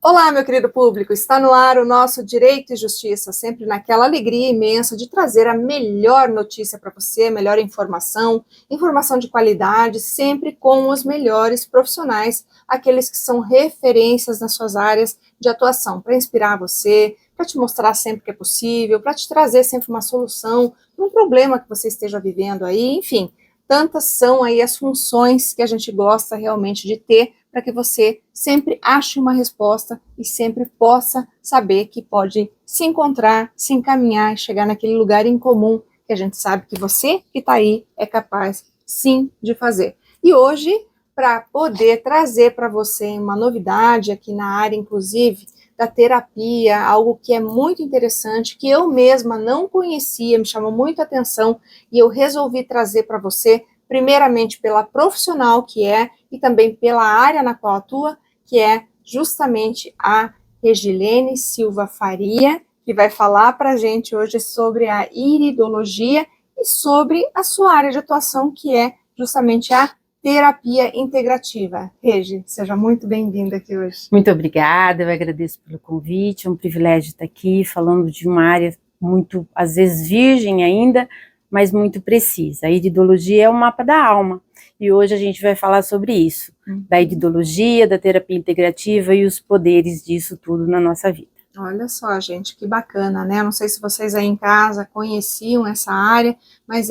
Olá, meu querido público, está no ar o nosso Direito e Justiça, sempre naquela alegria imensa de trazer a melhor notícia para você, a melhor informação, informação de qualidade, sempre com os melhores profissionais, aqueles que são referências nas suas áreas de atuação, para inspirar você, para te mostrar sempre que é possível, para te trazer sempre uma solução para um problema que você esteja vivendo aí, enfim, tantas são aí as funções que a gente gosta realmente de ter, para que você sempre ache uma resposta e sempre possa saber que pode se encontrar, se encaminhar, chegar naquele lugar em comum que a gente sabe que você que está aí é capaz, sim, de fazer. E hoje, para poder trazer para você uma novidade aqui na área, inclusive, da terapia, algo que é muito interessante, que eu mesma não conhecia, me chamou muito a atenção e eu resolvi trazer para você, primeiramente pela profissional que é, e também pela área na qual atua, que é justamente a Regilene Silva Faria, que vai falar para a gente hoje sobre a iridologia e sobre a sua área de atuação, que é justamente a terapia integrativa. Regi, seja muito bem-vinda aqui hoje. Muito obrigada, eu agradeço pelo convite, é um privilégio estar aqui falando de uma área muito, às vezes, virgem ainda, mas muito precisa. A iridologia é o mapa da alma, e hoje a gente vai falar sobre isso, da iridologia, da terapia integrativa e os poderes disso tudo na nossa vida. Olha só, gente, que bacana, né? Não sei se vocês aí em casa conheciam essa área, mas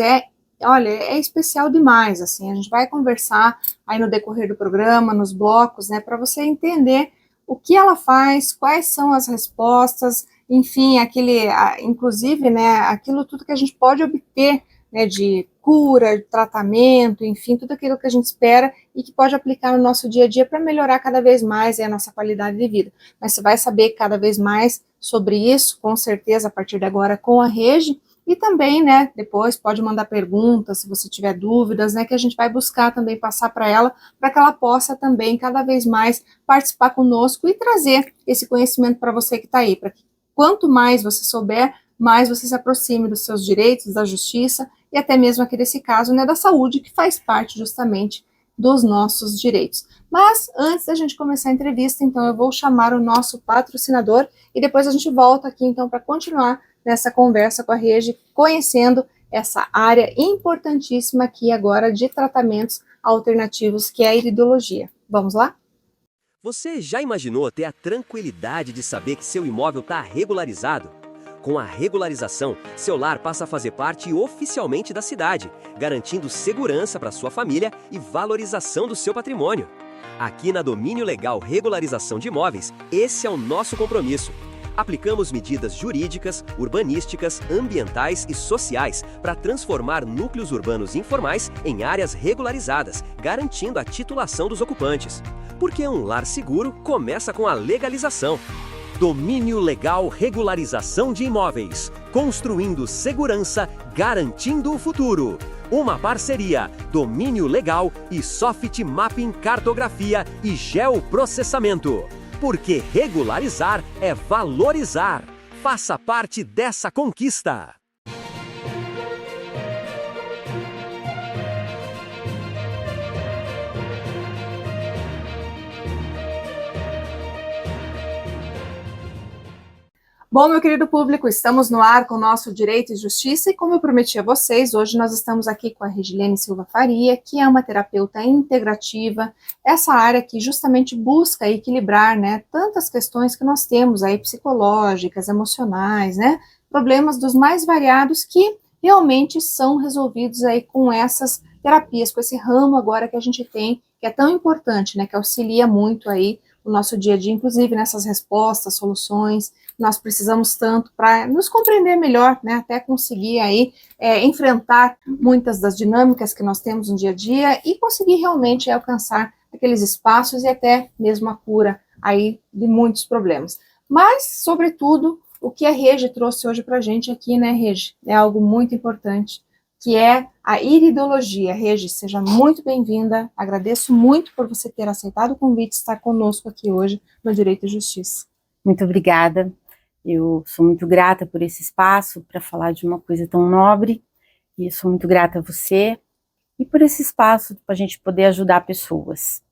olha, é especial demais, assim, a gente vai conversar aí no decorrer do programa, nos blocos, né, para você entender o que ela faz, quais são as respostas, enfim, inclusive, né, aquilo tudo que a gente pode obter, né, de cura, de tratamento, enfim, tudo aquilo que a gente espera e que pode aplicar no nosso dia a dia para melhorar cada vez mais a nossa qualidade de vida. Mas você vai saber cada vez mais sobre isso, com certeza, a partir de agora com a Regi, e também, né, depois pode mandar perguntas, se você tiver dúvidas, né, que a gente vai buscar também passar para ela, para que ela possa também cada vez mais participar conosco e trazer esse conhecimento para você que está aí, para que quanto mais você souber, mais você se aproxime dos seus direitos, da justiça e até mesmo aqui nesse caso, né, da saúde, que faz parte justamente dos nossos direitos. Mas antes da gente começar a entrevista, então eu vou chamar o nosso patrocinador e depois a gente volta aqui então para continuar nessa conversa com a Regi, conhecendo essa área importantíssima aqui agora de tratamentos alternativos, que é a iridologia. Vamos lá? Você já imaginou ter a tranquilidade de saber que seu imóvel está regularizado? Com a regularização, seu lar passa a fazer parte oficialmente da cidade, garantindo segurança para sua família e valorização do seu patrimônio. Aqui na Domínio Legal Regularização de Imóveis, esse é o nosso compromisso. Aplicamos medidas jurídicas, urbanísticas, ambientais e sociais para transformar núcleos urbanos informais em áreas regularizadas, garantindo a titulação dos ocupantes. Porque um lar seguro começa com a legalização. Domínio Legal Regularização de Imóveis. Construindo segurança, garantindo o futuro. Uma parceria Domínio Legal e Soft Mapping Cartografia e Geoprocessamento. Porque regularizar é valorizar. Faça parte dessa conquista. Bom, meu querido público, estamos no ar com o nosso Direito e Justiça e como eu prometi a vocês, hoje nós estamos aqui com a Regilene Silva Faria, que é uma terapeuta integrativa, essa área que justamente busca equilibrar, né, tantas questões que nós temos aí, psicológicas, emocionais, né, problemas dos mais variados que realmente são resolvidos aí com essas terapias, com esse ramo agora que a gente tem, que é tão importante, né, que auxilia muito aí o nosso dia a dia, inclusive nessas respostas, soluções. Nós precisamos tanto para nos compreender melhor, né, até conseguir aí enfrentar muitas das dinâmicas que nós temos no dia a dia e conseguir realmente alcançar aqueles espaços e até mesmo a cura aí de muitos problemas. Mas, sobretudo, o que a Regi trouxe hoje para a gente aqui, né, Regi, é algo muito importante, que é a iridologia. Regi, seja muito bem-vinda, agradeço muito por você ter aceitado o convite de estar conosco aqui hoje no Direito e Justiça. Muito obrigada, eu sou muito grata por esse espaço para falar de uma coisa tão nobre, e sou muito grata a você e por esse espaço para a gente poder ajudar pessoas.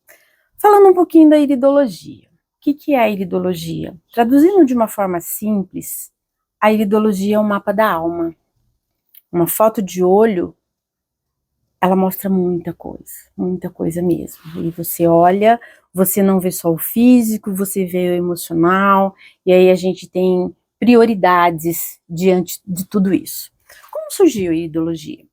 Falando um pouquinho da iridologia. O que é a iridologia? Traduzindo de uma forma simples, a iridologia é o mapa da alma. Uma foto de olho, ela mostra muita coisa mesmo. E você olha, você não vê só o físico, você vê o emocional, e aí a gente tem prioridades diante de tudo isso. Como surgiu a iridologia?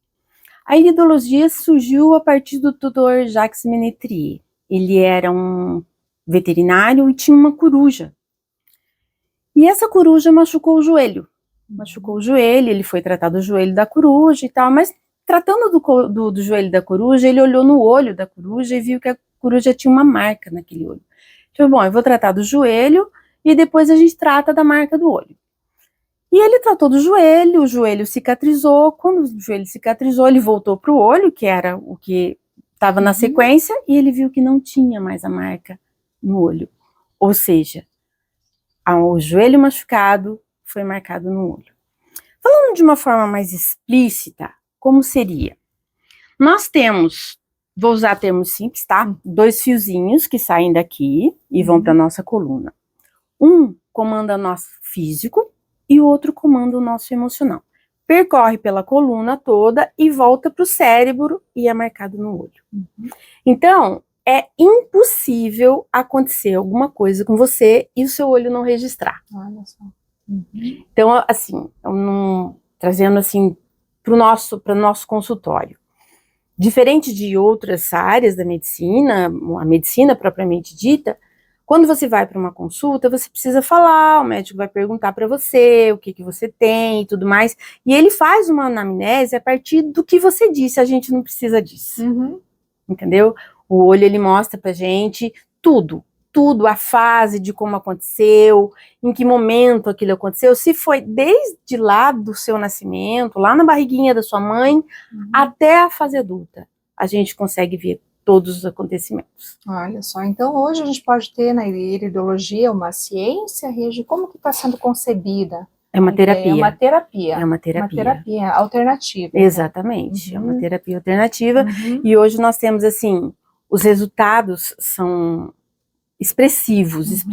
A iridologia surgiu a partir do Dr. Jacques Ménetrier. Ele era um veterinário e tinha uma coruja. E essa coruja machucou o joelho. Ele foi tratar do joelho da coruja e tal, mas tratando do joelho da coruja, ele olhou no olho da coruja e viu que a coruja tinha uma marca naquele olho. Então, bom, eu vou tratar do joelho e depois a gente trata da marca do olho. E ele tratou do joelho, o joelho cicatrizou. Quando o joelho cicatrizou, ele voltou para o olho, que era o que estava na sequência, e ele viu que não tinha mais a marca no olho. Ou seja, o joelho machucado foi marcado no olho. Falando de uma forma mais explícita, como seria? Nós temos, vou usar termos simples, tá? 2 fiozinhos que saem daqui e vão para a nossa coluna. Um comanda o nosso físico e o outro comanda o nosso emocional. Percorre pela coluna toda e volta para o cérebro e é marcado no olho. Então, é impossível acontecer alguma coisa com você e o seu olho não registrar. Olha só. Então, assim, trazendo assim para o nosso consultório. Diferente de outras áreas da medicina, a medicina propriamente dita, quando você vai para uma consulta, você precisa falar, o médico vai perguntar para você o que você tem e tudo mais, e ele faz uma anamnese a partir do que você disse, a gente não precisa disso, entendeu? O olho, ele mostra pra gente tudo, a fase de como aconteceu, em que momento aquilo aconteceu, se foi desde lá do seu nascimento, lá na barriguinha da sua mãe, até a fase adulta, a gente consegue ver todos os acontecimentos. Olha só, então hoje a gente pode ter na iridologia uma ciência, Regi, como que está sendo concebida? É uma terapia. É uma terapia. É uma terapia. Uma terapia alternativa. Exatamente, é uma terapia alternativa, e hoje nós temos, assim, os resultados são expressivos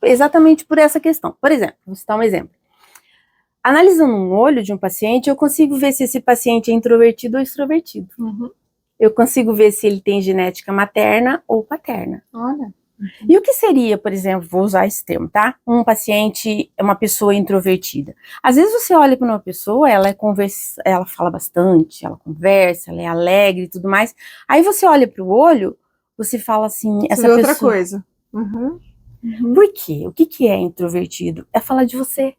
exatamente por essa questão. Por exemplo, vou citar um exemplo. Analisando um olho de um paciente, eu consigo ver se esse paciente é introvertido ou extrovertido. Eu consigo ver se ele tem genética materna ou paterna. Olha. E o que seria, por exemplo, vou usar esse termo, tá? Um paciente é uma pessoa introvertida. Às vezes você olha para uma pessoa, ela fala bastante, ela conversa, ela é alegre e tudo mais. Aí você olha para o olho, você fala assim, essa pessoa... outra coisa. Por quê? O que é introvertido? É falar de você.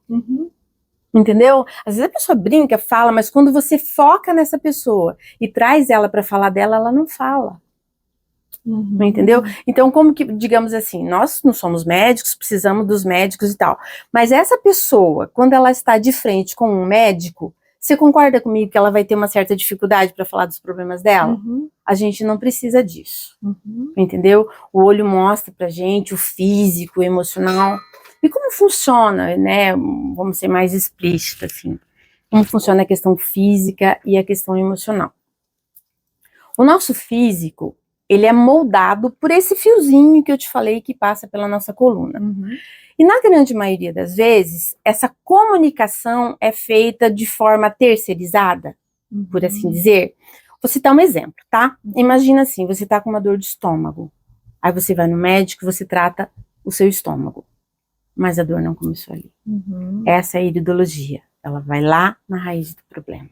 Entendeu? Às vezes a pessoa brinca, fala, mas quando você foca nessa pessoa e traz ela para falar dela, ela não fala. Entendeu? Então, como que, digamos assim, nós não somos médicos, precisamos dos médicos e tal, mas essa pessoa, quando ela está de frente com um médico, você concorda comigo que ela vai ter uma certa dificuldade para falar dos problemas dela? A gente não precisa disso, entendeu? O olho mostra pra gente o físico, o emocional. E como funciona, né? Vamos ser mais explícitos, assim. Como funciona a questão física e a questão emocional. O nosso físico, ele é moldado por esse fiozinho que eu te falei que passa pela nossa coluna. E na grande maioria das vezes, essa comunicação é feita de forma terceirizada, por assim dizer. Vou citar um exemplo, tá? Imagina assim, você tá com uma dor de estômago. Aí você vai no médico, você trata o seu estômago. Mas a dor não começou ali. Essa é a iridologia. Ela vai lá na raiz do problema.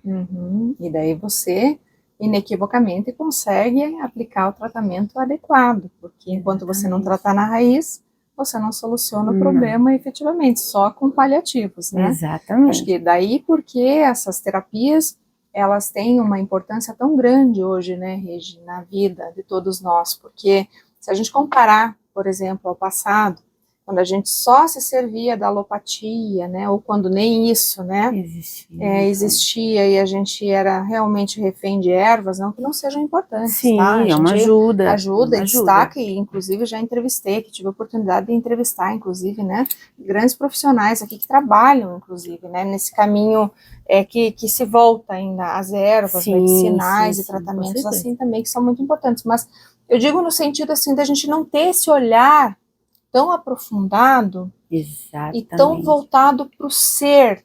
E daí você, inequivocamente, consegue aplicar o tratamento adequado. Porque enquanto você não tratar na raiz, você não soluciona o problema efetivamente, só com paliativos, né? Exatamente. Acho que daí porque essas terapias, elas têm uma importância tão grande hoje, né, Regi, na vida de todos nós. Porque se a gente comparar por exemplo, ao passado, quando a gente só se servia da alopatia, né, ou quando nem isso, né, existia e a gente era realmente refém de ervas, não que não sejam importantes, sim, tá? A é uma gente ajuda. ajuda e destaca, e inclusive já entrevistei, que tive a oportunidade de entrevistar, inclusive, né, grandes profissionais aqui que trabalham, inclusive, né, nesse caminho que se volta ainda às ervas, Sim, medicinais sim, e tratamentos sim, assim também, que são muito importantes, mas eu digo no sentido assim, da gente não ter esse olhar tão aprofundado e tão voltado para o ser,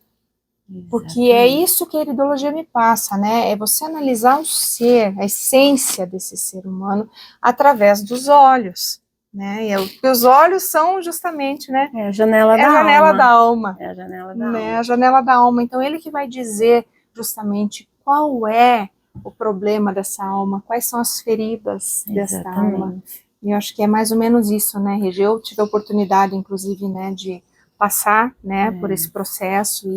porque é isso que a iridologia me passa, né? É você analisar o ser, a essência desse ser humano através dos olhos, né? E os olhos são justamente, né? É a janela da alma. É a janela da né? alma. A janela da alma. Então ele que vai dizer justamente qual é o problema dessa alma, quais são as feridas dessa alma. E eu acho que é mais ou menos isso, né, Regi? Eu tive a oportunidade, inclusive, né, de passar, né, por esse processo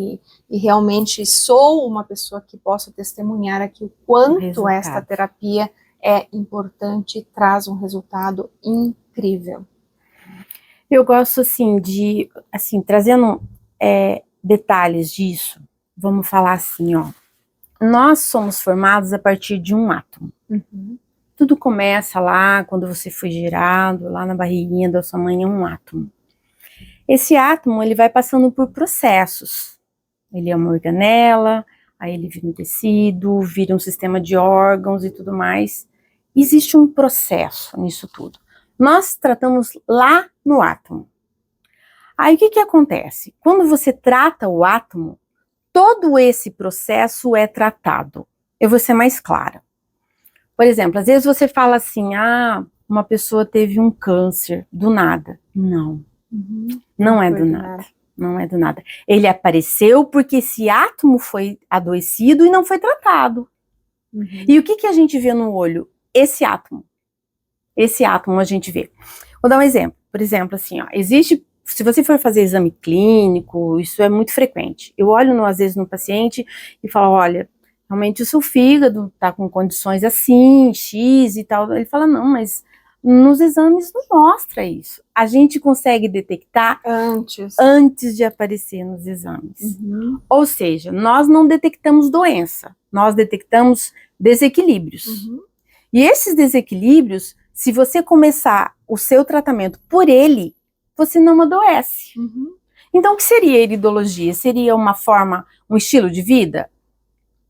e realmente sou uma pessoa que posso testemunhar aqui o quanto esta terapia é importante e traz um resultado incrível. Eu gosto, assim, trazendo detalhes disso, vamos falar assim, ó, nós somos formados a partir de um átomo. Tudo começa lá, quando você foi gerado, lá na barriguinha da sua mãe, é um átomo. Esse átomo, ele vai passando por processos. Ele é uma organela, aí ele vira um tecido, vira um sistema de órgãos e tudo mais. Existe um processo nisso tudo. Nós tratamos lá no átomo. Aí o que acontece? Quando você trata o átomo, todo esse processo é tratado. Eu vou ser mais clara. Por exemplo, às vezes você fala assim, uma pessoa teve um câncer do nada. Não. Não é do nada. Não é do nada. Ele apareceu porque esse átomo foi adoecido e não foi tratado. E o que a gente vê no olho? Esse átomo. Esse átomo a gente vê. Vou dar um exemplo. Por exemplo, assim, ó, existe, se você for fazer exame clínico, isso é muito frequente. Eu olho, às vezes, no paciente e falo, olha, realmente o seu fígado tá com condições assim, X e tal. Ele fala, não, mas nos exames não mostra isso. A gente consegue detectar antes de aparecer nos exames. Ou seja, nós não detectamos doença, nós detectamos desequilíbrios. E esses desequilíbrios, se você começar o seu tratamento por ele, você não adoece. Então, o que seria a iridologia? Seria uma forma, um estilo de vida?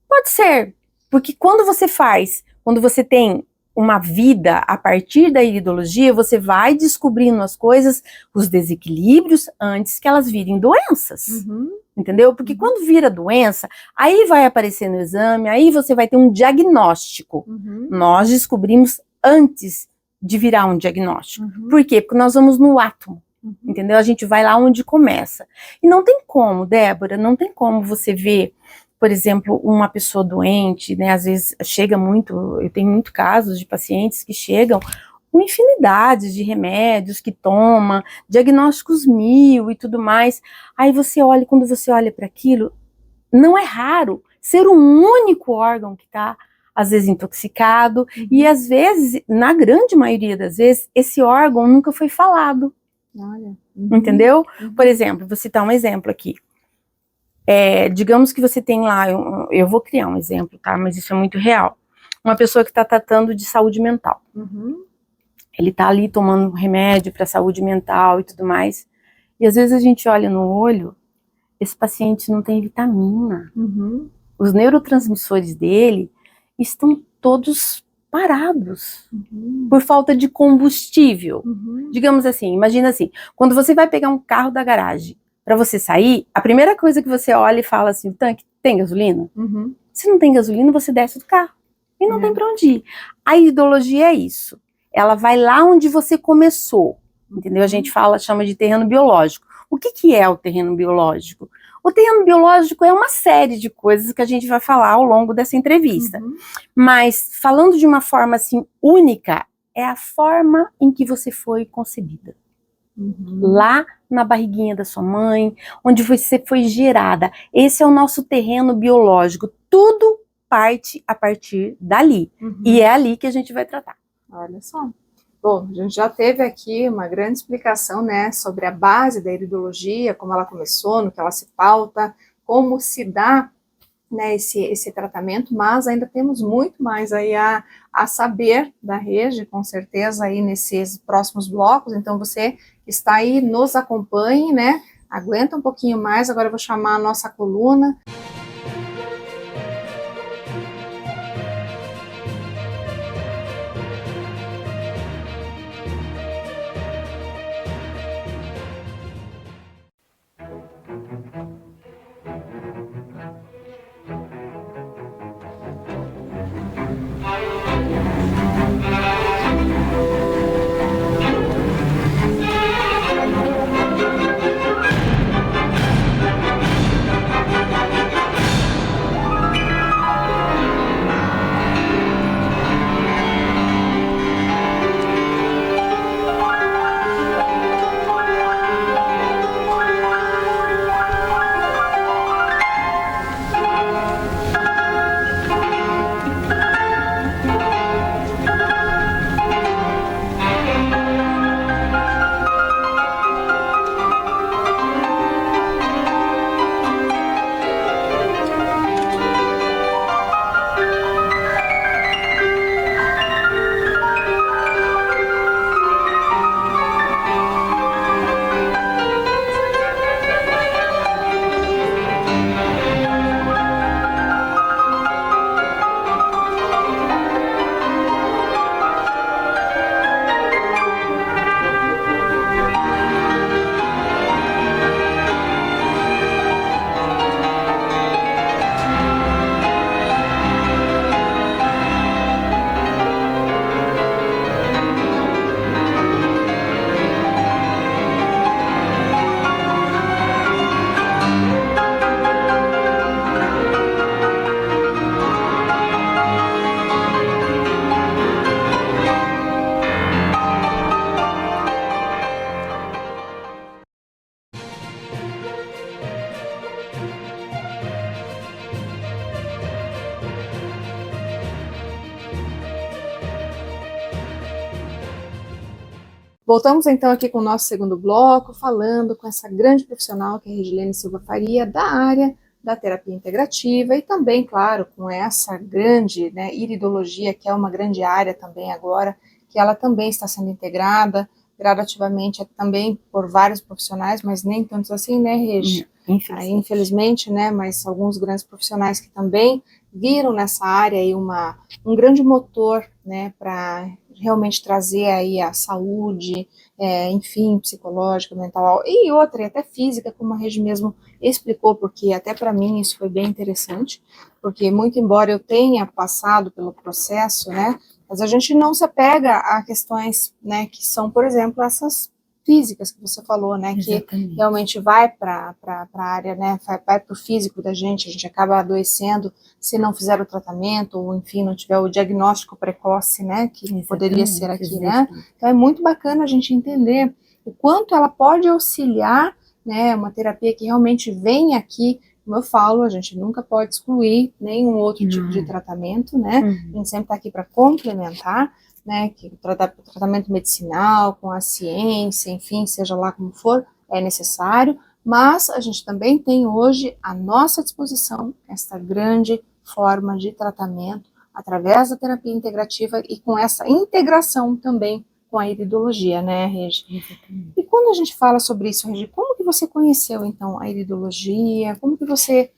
Pode ser, porque quando você tem uma vida a partir da iridologia, você vai descobrindo as coisas, os desequilíbrios, antes que elas virem doenças. Entendeu? Porque quando vira doença, aí vai aparecer no exame, aí você vai ter um diagnóstico. Nós descobrimos antes de virar um diagnóstico. Por quê? Porque nós vamos no átomo. Entendeu? A gente vai lá onde começa. E não tem como, Débora, não tem como você ver, por exemplo, uma pessoa doente, né, às vezes chega muito, eu tenho muitos casos de pacientes que chegam com infinidades de remédios que toma, diagnósticos 1000 e tudo mais, aí você olha, quando você olha para aquilo, não é raro ser o único órgão que está, às vezes, intoxicado, e às vezes, na grande maioria das vezes, esse órgão nunca foi falado. Olha. Entendeu? Por exemplo, vou citar um exemplo aqui. Digamos que você tem lá, eu vou criar um exemplo, tá? Mas isso é muito real. Uma pessoa que está tratando de saúde mental. Ele está ali tomando remédio para saúde mental e tudo mais. E às vezes a gente olha no olho, esse paciente não tem vitamina. Os neurotransmissores dele estão todos parados por falta de combustível. Digamos assim, imagina assim, quando você vai pegar um carro da garagem, para você sair, a primeira coisa que você olha e fala assim, o tanque tem gasolina? Se não tem gasolina, você desce do carro. E não tem para onde ir. A iridologia é isso. Ela vai lá onde você começou. Entendeu? A gente chama de terreno biológico. O que é o terreno biológico? O terreno biológico é uma série de coisas que a gente vai falar ao longo dessa entrevista. Mas, falando de uma forma assim, única, é a forma em que você foi concebida. Lá na barriguinha da sua mãe, onde você foi gerada. Esse é o nosso terreno biológico. Tudo parte a partir dali. E é ali que a gente vai tratar. Olha só. Bom, a gente já teve aqui uma grande explicação, né, sobre a base da iridologia, como ela começou, no que ela se pauta, como se dá, né, esse tratamento, mas ainda temos muito mais aí a saber da Regi, com certeza, aí nesses próximos blocos. Então, você que está aí, nos acompanhe, né, aguenta um pouquinho mais. Agora eu vou chamar a nossa coluna. Voltamos então aqui com o nosso segundo bloco, falando com essa grande profissional que é a Regilene Silva Faria, da área da terapia integrativa, e também, claro, com essa grande, né, iridologia, que é uma grande área também agora, que ela também está sendo integrada gradativamente também por vários profissionais, mas nem tantos assim, né, Regi? Infelizmente, né, mas alguns grandes profissionais que também viram nessa área aí um grande motor, né, para realmente trazer aí a saúde, enfim, psicológica, mental, e outra, e até física, como a Regi mesmo explicou, porque até para mim isso foi bem interessante, porque muito embora eu tenha passado pelo processo, né, mas a gente não se apega a questões, né, que são, por exemplo, essas físicas que você falou, né, exatamente, que realmente vai para a área, né, vai para o físico da gente, a gente acaba adoecendo se não fizer o tratamento, ou enfim, não tiver o diagnóstico precoce, né, que exatamente, poderia ser aqui, né, então é muito bacana a gente entender o quanto ela pode auxiliar, né, uma terapia que realmente vem aqui, como eu falo, a gente nunca pode excluir nenhum outro tipo de tratamento, né, a gente sempre está aqui para complementar, né, que o tratamento medicinal, com a ciência, enfim, seja lá como for, é necessário, mas a gente também tem hoje à nossa disposição esta grande forma de tratamento através da terapia integrativa e com essa integração também com a iridologia, né, Regi? Exatamente. E quando a gente fala sobre isso, Regi, como que você conheceu, então, a iridologia? Como que você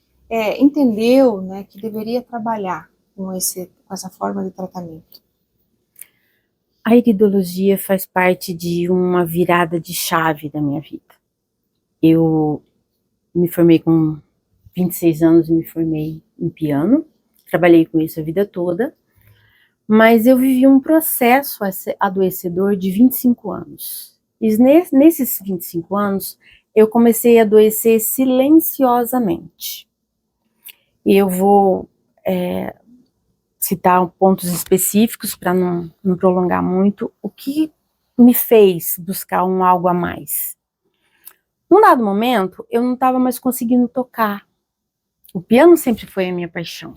entendeu, né, que deveria trabalhar com essa forma de tratamento? A iridologia faz parte de uma virada de chave da minha vida. Eu me formei com 26 anos, me formei em piano, trabalhei com isso a vida toda, mas eu vivi um processo adoecedor de 25 anos. E nesses 25 anos, eu comecei a adoecer silenciosamente. E eu vou citar pontos específicos para não prolongar muito. O que me fez buscar algo a mais? Num dado momento, eu não estava mais conseguindo tocar. O piano sempre foi a minha paixão.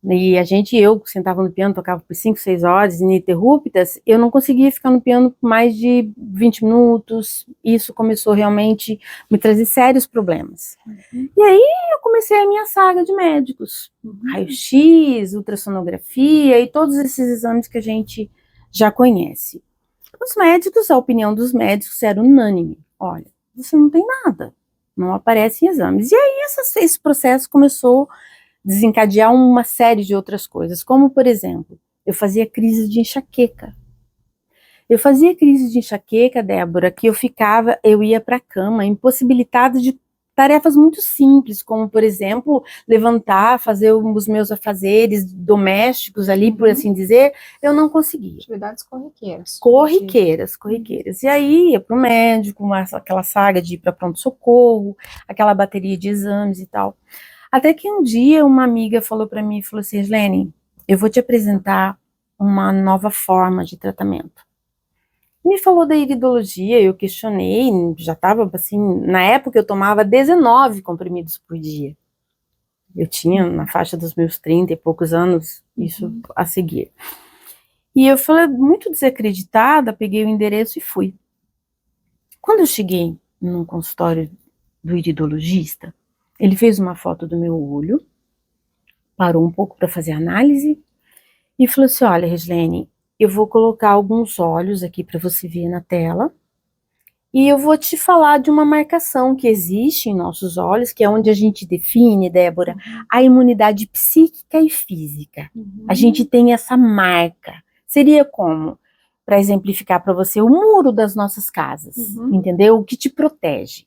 E eu sentava no piano, tocava por 5, 6 horas ininterruptas, eu não conseguia ficar no piano por mais de 20 minutos, isso começou realmente a me trazer sérios problemas. E aí eu comecei a minha saga de médicos, raio-x, ultrassonografia e todos esses exames que a gente já conhece. Os médicos, a opinião dos médicos era unânime, olha, você não tem nada, não aparece em exames. E aí esse processo começou desencadear uma série de outras coisas, como, por exemplo, eu fazia crise de enxaqueca. Eu fazia crise de enxaqueca, Débora, que eu ia para a cama, impossibilitada de tarefas muito simples, como, por exemplo, levantar, fazer os meus afazeres domésticos ali, por assim dizer, eu não conseguia. Atividades corriqueiras. Corriqueiras. E aí ia para o médico, aquela saga de ir para pronto-socorro, aquela bateria de exames e tal. Até que um dia uma amiga falou para mim, falou assim, Gislene, eu vou te apresentar uma nova forma de tratamento. Me falou da iridologia, eu questionei, já estava assim, na época eu tomava 19 comprimidos por dia. Eu tinha na faixa dos meus 30 e poucos anos, isso a seguir. E eu falei, muito desacreditada, peguei o endereço e fui. Quando eu cheguei no consultório do iridologista, ele fez uma foto do meu olho, parou um pouco para fazer análise e falou assim, olha, Gislene, eu vou colocar alguns olhos aqui para você ver na tela e eu vou te falar de uma marcação que existe em nossos olhos, que é onde a gente define, Débora, a imunidade psíquica e física. A gente tem essa marca. Seria como, para exemplificar para você, o muro das nossas casas, entendeu? O que te protege.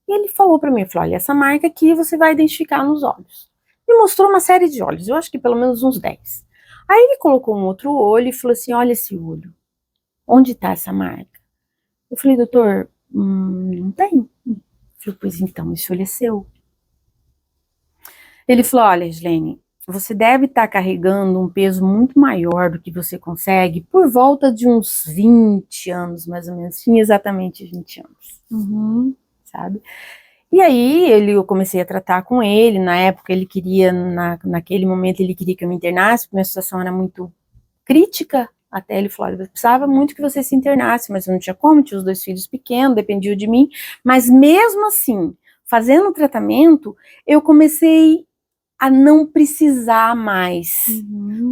E ele falou para mim, falou, olha, essa marca aqui você vai identificar nos olhos. E mostrou uma série de olhos, eu acho que pelo menos uns 10. Aí ele colocou um outro olho e falou assim, olha esse olho, onde está essa marca? Eu falei, doutor, não tem. Ele falou, pois então, esse olho é seu. Ele falou, olha, Gislene, você deve estar carregando um peso muito maior do que você consegue por volta de uns 20 anos, mais ou menos. Tinha exatamente 20 anos. Sabe? E aí eu comecei a tratar com ele, na época ele queria, naquele momento ele queria que eu me internasse, porque minha situação era muito crítica, até ele falou, eu precisava muito que você se internasse, mas eu não tinha como, tinha os 2 filhos pequenos, dependiam de mim, mas mesmo assim, fazendo o tratamento, eu comecei a não precisar mais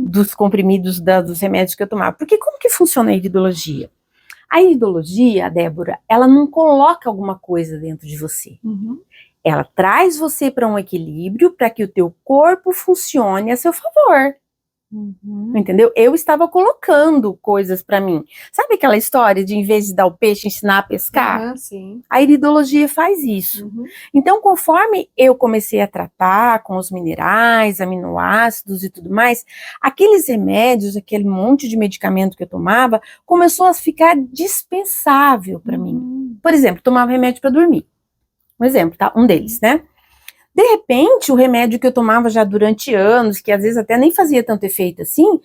dos comprimidos, dos remédios que eu tomava, porque como que funciona a iridologia? A iridologia, Débora, ela não coloca alguma coisa dentro de você. Ela traz você para um equilíbrio para que o teu corpo funcione a seu favor. Entendeu? Eu estava colocando coisas para mim. Sabe aquela história de, em vez de dar o peixe, ensinar a pescar? Sim. A iridologia faz isso. Então, conforme eu comecei a tratar com os minerais, aminoácidos e tudo mais, aqueles remédios, aquele monte de medicamento que eu tomava, começou a ficar dispensável para mim. Por exemplo, tomava remédio para dormir. Um exemplo, tá? Um deles, né? De repente, o remédio que eu tomava já durante anos, que às vezes até nem fazia tanto efeito assim,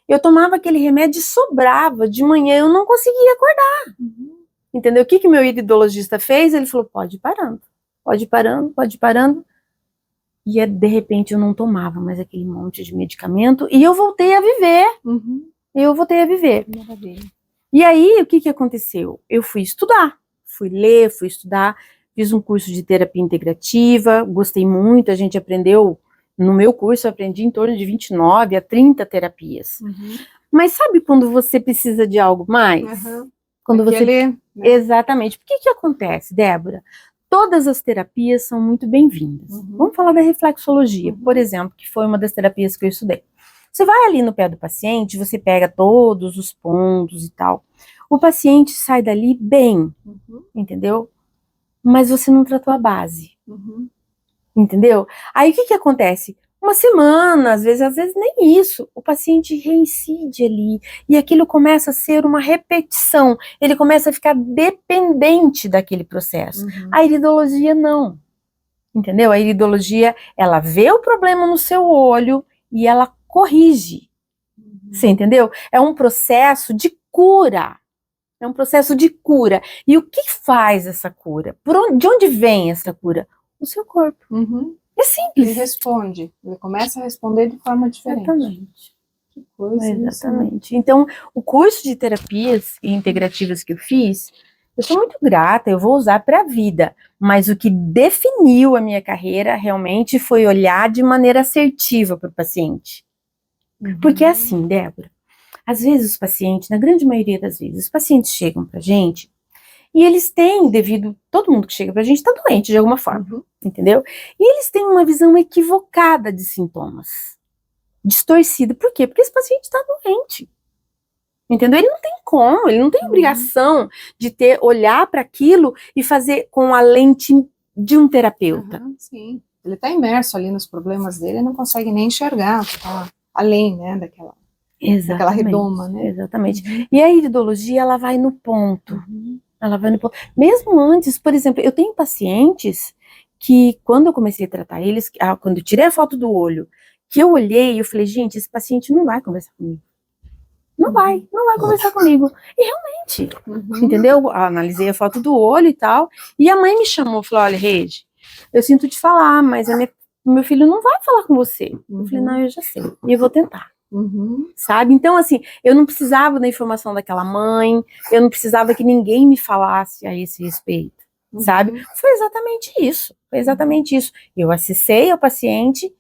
eu tomava aquele remédio e sobrava. De manhã eu não conseguia acordar. Entendeu? O que meu iridologista fez? Ele falou, pode ir parando. Pode ir parando, pode ir parando. E de repente eu não tomava mais aquele monte de medicamento e eu voltei a viver. Eu voltei a viver. Maravilha. E aí, o que aconteceu? Eu fui estudar. Fui ler, fui estudar. Fiz um curso de terapia integrativa, gostei muito, a gente aprendeu, no meu curso eu aprendi em torno de 29 a 30 terapias. Mas sabe quando você precisa de algo mais? Quando você... Exatamente. O que acontece, Débora? Todas as terapias são muito bem-vindas. Vamos falar da reflexologia, por exemplo, que foi uma das terapias que eu estudei. Você vai ali no pé do paciente, você pega todos os pontos e tal. O paciente sai dali bem, entendeu? Mas você não tratou a base, entendeu? Aí o que acontece? Uma semana, às vezes nem isso, o paciente reincide ali, e aquilo começa a ser uma repetição, ele começa a ficar dependente daquele processo. A iridologia não, entendeu? A iridologia, ela vê o problema no seu olho e ela corrige, você entendeu? É um processo de cura. É um processo de cura. E o que faz essa cura? De onde vem essa cura? O seu corpo. É Ele simples. responde, ele começa a responder de forma diferente. Exatamente. Que coisa isso, né? Exatamente. Então, o curso de terapias integrativas que eu fiz, eu sou muito grata, eu vou usar para a vida, mas o que definiu a minha carreira realmente foi olhar de maneira assertiva para o paciente. Porque é assim, Débora, às vezes os pacientes, na grande maioria das vezes, os pacientes chegam pra gente e eles têm, todo mundo que chega pra gente tá doente de alguma forma, Uhum. entendeu? E eles têm uma visão equivocada de sintomas, distorcida. Por quê? Porque esse paciente tá doente, entendeu? Ele não tem como, ele não tem obrigação de olhar para aquilo e fazer com a lente de um terapeuta. Sim, ele está imerso ali nos problemas dele e não consegue nem enxergar, tá além, né, daquela redoma, né? Exatamente. E a iridologia, ela vai no ponto. Ela vai no ponto. Mesmo antes, por exemplo, eu tenho pacientes que, quando eu comecei a tratar eles, quando eu tirei a foto do olho, que eu olhei, eu falei, gente, esse paciente não vai conversar comigo. Não vai conversar comigo. E realmente, entendeu? Eu analisei a foto do olho e tal, e a mãe me chamou, falou, olha, Rede, eu sinto te falar, mas meu filho não vai falar com você. Eu falei, não, eu já sei, e eu vou tentar. Sabe? Então, assim, eu não precisava da informação daquela mãe, eu não precisava que ninguém me falasse a esse respeito, sabe? Foi exatamente isso. Eu acessei ao paciente,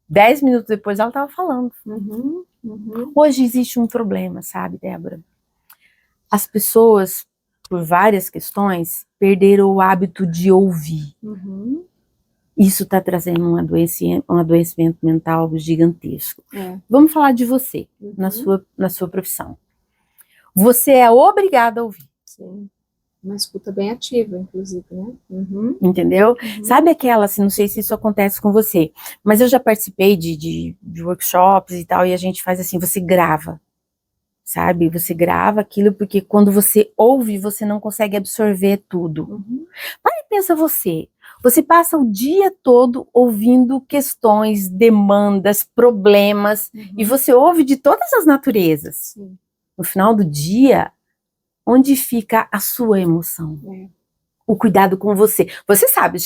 10 minutos depois ela estava falando. Hoje existe um problema, sabe, Débora? As pessoas, por várias questões, perderam o hábito de ouvir. Isso está trazendo um adoecimento mental gigantesco. Vamos falar de você, na sua profissão. Você é obrigada a ouvir. Sim. Uma escuta bem ativa, inclusive, né? Entendeu? Sabe aquela, assim, não sei se isso acontece com você, mas eu já participei de workshops e tal, e a gente faz assim, você grava, sabe? Você grava aquilo, porque quando você ouve, você não consegue absorver tudo. Para e pensa você passa o dia todo ouvindo questões, demandas, problemas, e você ouve de todas as naturezas. No final do dia, onde fica a sua emoção? O cuidado com você. Você sabe,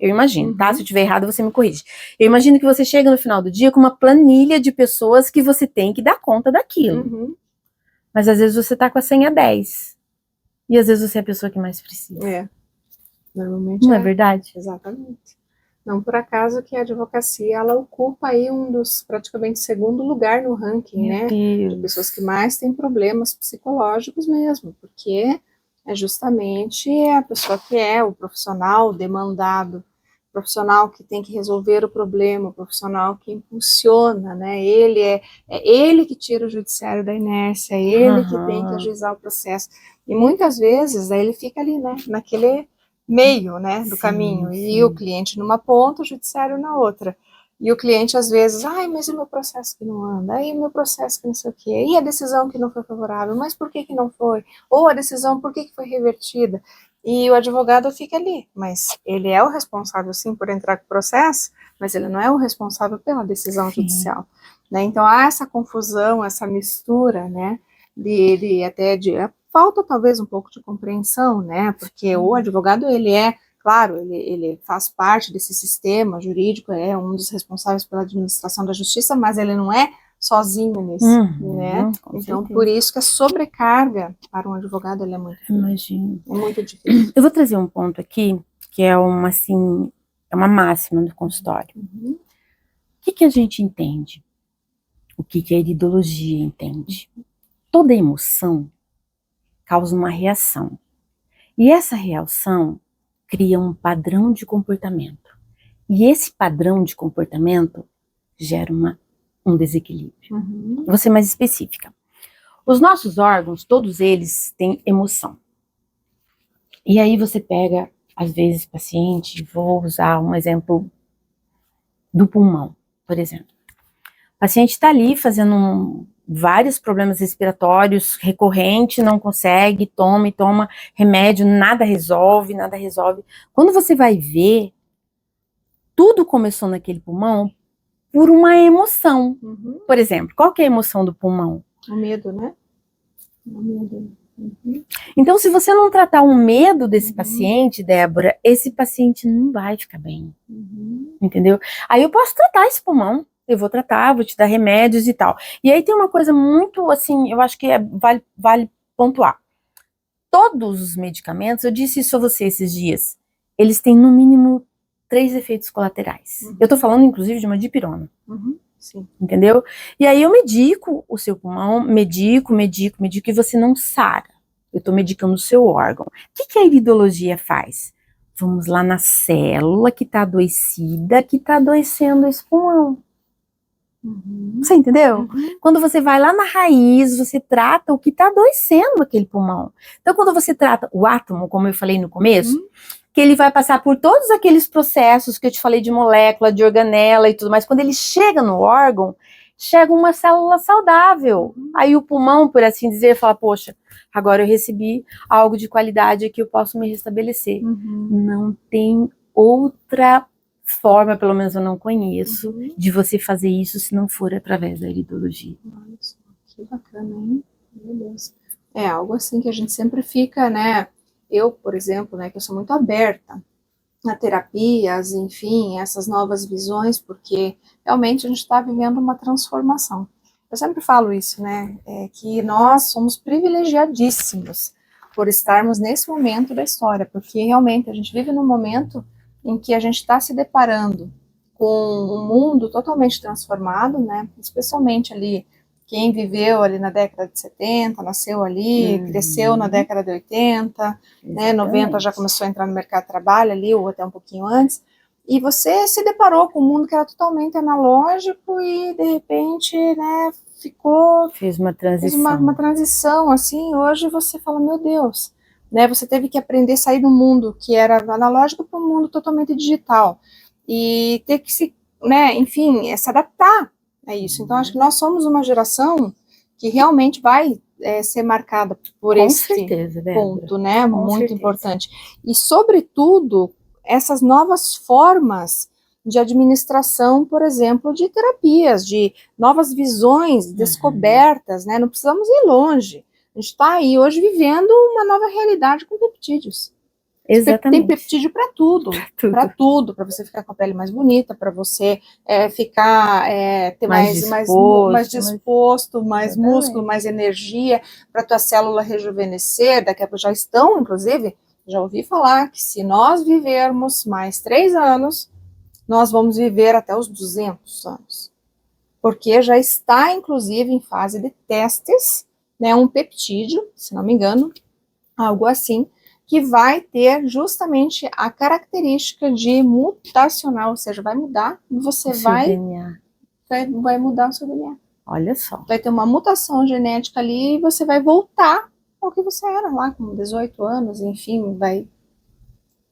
eu imagino, tá? Se eu estiver errado, você me corrige. Eu imagino que você chega no final do dia com uma planilha de pessoas que você tem que dar conta daquilo. Mas às vezes você tá com a senha 10. E às vezes você é a pessoa que mais precisa. Normalmente não é verdade? Exatamente. Não por acaso que a advocacia, ela ocupa aí praticamente segundo lugar no ranking, Meu né? Deus. De pessoas que mais têm problemas psicológicos mesmo, porque é justamente a pessoa que é o profissional demandado, o profissional que tem que resolver o problema, o profissional que impulsiona, né? É ele que tira o judiciário da inércia, é ele que tem que ajuizar o processo. E muitas vezes aí ele fica ali, né? Naquele meio, né, do caminho, e o cliente numa ponta, o judiciário na outra, e o cliente às vezes, mas e o meu processo que não anda, e o meu processo que não sei o quê, e a decisão que não foi favorável, mas por que não foi, ou a decisão, por que foi revertida, e o advogado fica ali, mas ele é o responsável sim por entrar com o processo, mas ele não é o responsável pela decisão judicial, né, então há essa confusão, essa mistura, né, falta talvez um pouco de compreensão, né, porque o advogado, claro, ele faz parte desse sistema jurídico, é um dos responsáveis pela administração da justiça, mas ele não é sozinho nisso, né, então por isso que a sobrecarga para um advogado é muito difícil. Imagino. É muito difícil. Eu vou trazer um ponto aqui, que é uma máxima do consultório. O que a gente entende? O que a iridologia entende? Toda emoção causa uma reação. E essa reação cria um padrão de comportamento. E esse padrão de comportamento gera um desequilíbrio. Vou ser mais específica. Os nossos órgãos, todos eles têm emoção. E aí você pega, às vezes, paciente, vou usar um exemplo do pulmão, por exemplo. O paciente está ali fazendo vários problemas respiratórios recorrentes, não consegue, toma remédio, nada resolve. Quando você vai ver, tudo começou naquele pulmão por uma emoção. Por exemplo, qual que é a emoção do pulmão? O medo, né? O medo. Então, se você não tratar o medo desse paciente, Débora, esse paciente não vai ficar bem. entendeu? Aí eu posso tratar esse pulmão, eu vou tratar, vou te dar remédios e tal. E aí tem uma coisa muito, assim, eu acho que vale pontuar. Todos os medicamentos, eu disse isso a você esses dias, eles têm no mínimo 3 efeitos colaterais. Eu tô falando, inclusive, de uma dipirona. Sim. Entendeu? E aí eu medico o seu pulmão, medico, e você não sara. Eu tô medicando o seu órgão. O que a iridologia faz? Vamos lá na célula que tá adoecida, que tá adoecendo esse pulmão. Você entendeu? Quando você vai lá na raiz, você trata o que tá adoecendo aquele pulmão. Então, quando você trata o átomo, como eu falei no começo, que ele vai passar por todos aqueles processos que eu te falei de molécula, de organela e tudo mais, quando ele chega no órgão, chega uma célula saudável. Aí o pulmão, por assim dizer, fala, poxa, agora eu recebi algo de qualidade aqui, eu posso me restabelecer. Não tem outra forma, pelo menos eu não conheço, de você fazer isso se não for através da iridologia. Nossa, que bacana, hein? Meu Deus. É algo assim que a gente sempre fica, né? Eu, por exemplo, né, que eu sou muito aberta a terapias, enfim, essas novas visões, porque realmente a gente está vivendo uma transformação. Eu sempre falo isso, né? Que nós somos privilegiadíssimos por estarmos nesse momento da história, porque realmente a gente vive num momento em que a gente está se deparando com um mundo totalmente transformado, né? Especialmente ali quem viveu ali na década de 70, nasceu ali, cresceu na década de 80, né? 90 já começou a entrar no mercado de trabalho ali, ou até um pouquinho antes, e você se deparou com um mundo que era totalmente analógico e de repente, né, Fez uma transição. uma transição, assim, hoje você fala, meu Deus, né, você teve que aprender a sair do mundo que era analógico para um mundo totalmente digital, e ter que se, né, enfim, se adaptar a isso. Então, acho que nós somos uma geração que realmente vai ser marcada por esse ponto, né, muito importante. E, sobretudo, essas novas formas de administração, por exemplo, de terapias, de novas visões, descobertas, né, não precisamos ir longe. A gente está aí hoje vivendo uma nova realidade com peptídeos. Exatamente. Tem peptídeo para tudo, para você ficar com a pele mais bonita, para você ficar ter mais disposto, mais músculo, mais energia, para tua célula rejuvenescer. Daqui a pouco já estão, inclusive, já ouvi falar que se nós vivermos mais 3 anos, nós vamos viver até os 200 anos, porque já está, inclusive, em fase de testes, né, um peptídeo, se não me engano, algo assim, que vai ter justamente a característica de mutacional, ou seja, vai mudar, você vai mudar o seu DNA. Olha só. Vai ter uma mutação genética ali e você vai voltar ao que você era lá com 18 anos, enfim, vai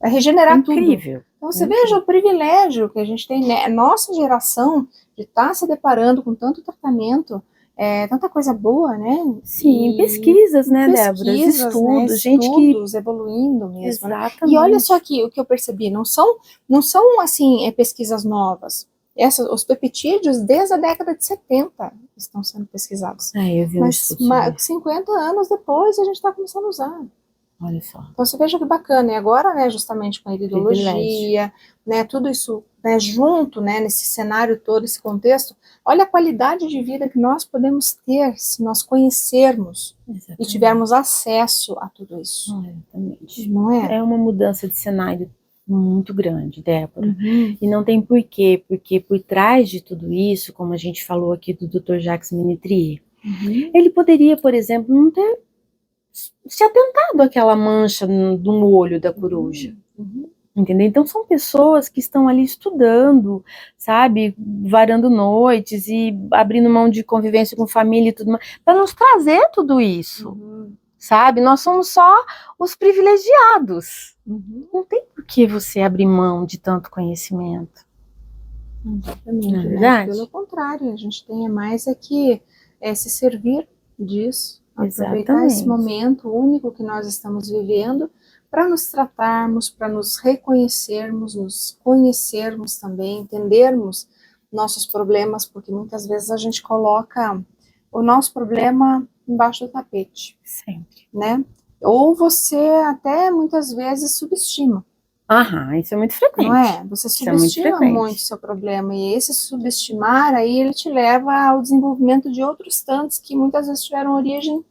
regenerar tudo. Incrível. Então você veja o privilégio que a gente tem, né? Nossa geração de estar se deparando com tanto tratamento, tanta coisa boa, né? Sim, pesquisas, né, Débora? Estudos, né? Estudos evoluindo mesmo. Exatamente. Né? E olha só aqui o que eu percebi, não são assim, pesquisas novas. Os peptídeos, desde a década de 70, estão sendo pesquisados. Eu vi Mas 50 anos depois a gente está começando a usar. Olha só. Então você veja que bacana, e agora, né, justamente com a iridologia, né, tudo isso, né, junto, né, nesse cenário todo, esse contexto, olha a qualidade de vida que nós podemos ter se nós conhecermos e tivermos acesso a tudo isso. Exatamente. Não é? É uma mudança de cenário muito grande, Débora. E não tem porquê, porque por trás de tudo isso, como a gente falou aqui do Dr. Jacques Ménetrier, ele poderia, por exemplo, não ter se atentado àquela mancha no olho da coruja. Entendeu? Então são pessoas que estão ali estudando, sabe, varando noites e abrindo mão de convivência com família e tudo mais, para nos trazer tudo isso, sabe? Nós somos só os privilegiados. Não tem por que você abrir mão de tanto conhecimento. Exatamente, não é verdade? Pelo contrário, a gente tem mais que se servir disso. Aproveitar esse momento único que nós estamos vivendo para nos tratarmos, para nos reconhecermos, nos conhecermos também, entendermos nossos problemas, porque muitas vezes a gente coloca o nosso problema embaixo do tapete. Sempre. Né? Ou você até muitas vezes subestima Aham, isso é muito frequente. Não é? Você Isso é muito subestima frequente. muito o seu problema, e esse subestimar aí, ele te leva ao desenvolvimento de outros tantos que muitas vezes tiveram origem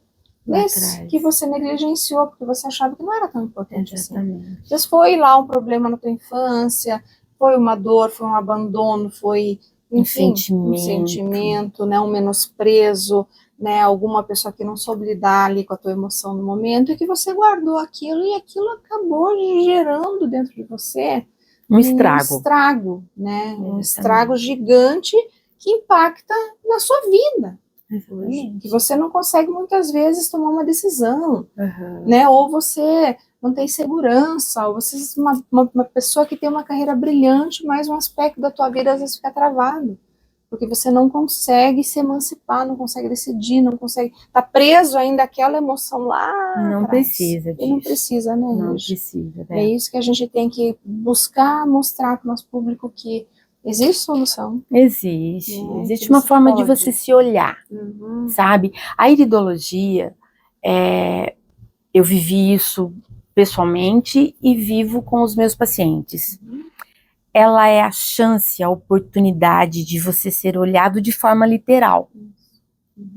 Lá nesse atrás. que você negligenciou, porque você achava que não era tão importante assim. Exatamente. Às vezes foi lá um problema na tua infância, foi uma dor, foi um abandono, foi, enfim, um sentimento, né, um menosprezo, né, alguma pessoa que não soube lidar ali com a tua emoção no momento, e que você guardou aquilo, e aquilo acabou gerando dentro de você Um estrago. um estrago, né, um Exatamente. estrago gigante que impacta na sua vida. Exatamente. Que você não consegue muitas vezes tomar uma decisão, Uhum. né? Ou você não tem segurança, ou você é uma pessoa que tem uma carreira brilhante, mas um aspecto da tua vida às vezes fica travado, porque você não consegue se emancipar, não consegue decidir, não consegue, tá preso ainda àquela emoção lá Não atrás. precisa disso. E não precisa, né, Não Regi? precisa, É isso que a gente tem que buscar mostrar para o nosso público, que existe solução. Existe. Né? Existe Que uma você forma de pode. você se olhar, Uhum. sabe? A iridologia, eu vivi isso pessoalmente e vivo com os meus pacientes. Ela é a chance, a oportunidade de você ser olhado de forma literal.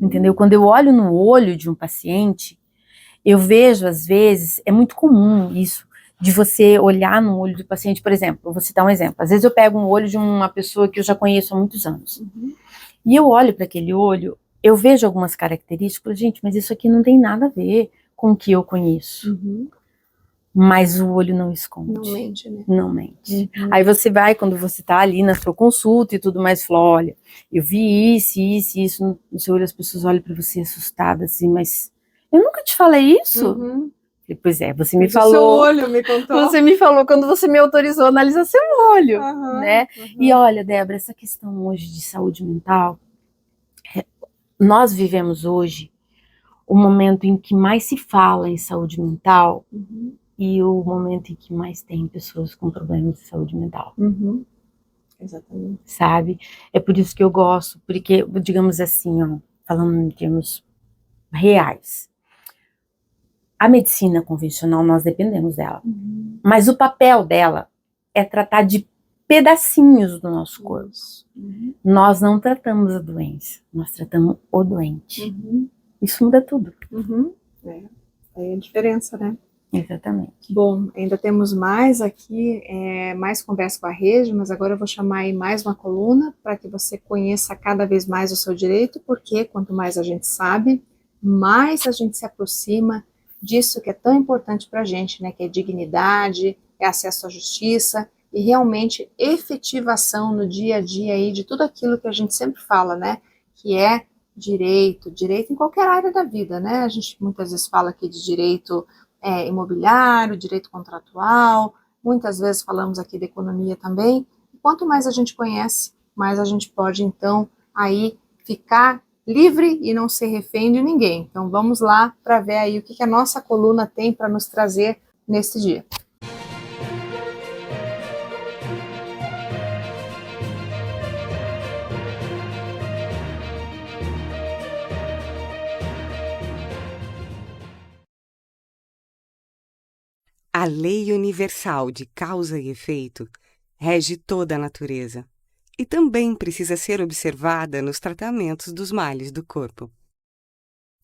Entendeu? Quando eu olho no olho de um paciente, eu vejo, às vezes, é muito comum isso, de você olhar no olho do paciente, por exemplo, eu vou citar um exemplo. Às vezes eu pego um olho de uma pessoa que eu já conheço há muitos anos. E eu olho para aquele olho, eu vejo algumas características, falo, gente, mas isso aqui não tem nada a ver com o que eu conheço. Mas o olho não esconde. Não mente, né? Não mente. Aí você vai, quando você tá ali na sua consulta e tudo mais, fala, olha, eu vi isso no seu olho, as pessoas olham para você assustadas, assim, mas eu nunca te falei isso? Pois é, você me falou. O seu olho me contou. Você me falou quando você me autorizou a analisar seu olho, né? E olha, Débora, essa questão hoje de saúde mental, nós vivemos hoje o momento em que mais se fala em saúde mental e o momento em que mais tem pessoas com problemas de saúde mental. Exatamente. Sabe? É por isso que eu gosto, porque, digamos assim, ó, falando em termos reais, a medicina convencional, nós dependemos dela. Mas o papel dela é tratar de pedacinhos do nosso corpo. Nós não tratamos a doença, nós tratamos o doente. Isso muda tudo. É. Aí é a diferença, né? Exatamente. Bom, ainda temos mais aqui, mais conversa com a Regi, mas agora eu vou chamar aí mais uma coluna para que você conheça cada vez mais o seu direito, porque quanto mais a gente sabe, mais a gente se aproxima disso que é tão importante para a gente, né? Que é dignidade, é acesso à justiça e realmente efetivação no dia a dia aí de tudo aquilo que a gente sempre fala, né? Que é direito em qualquer área da vida, né? A gente muitas vezes fala aqui de direito imobiliário, direito contratual, muitas vezes falamos aqui de economia também. E quanto mais a gente conhece, mais a gente pode então aí ficar livre e não ser refém de ninguém. Então vamos lá para ver aí o que a nossa coluna tem para nos trazer nesse dia. A lei universal de causa e efeito rege toda a natureza e também precisa ser observada nos tratamentos dos males do corpo.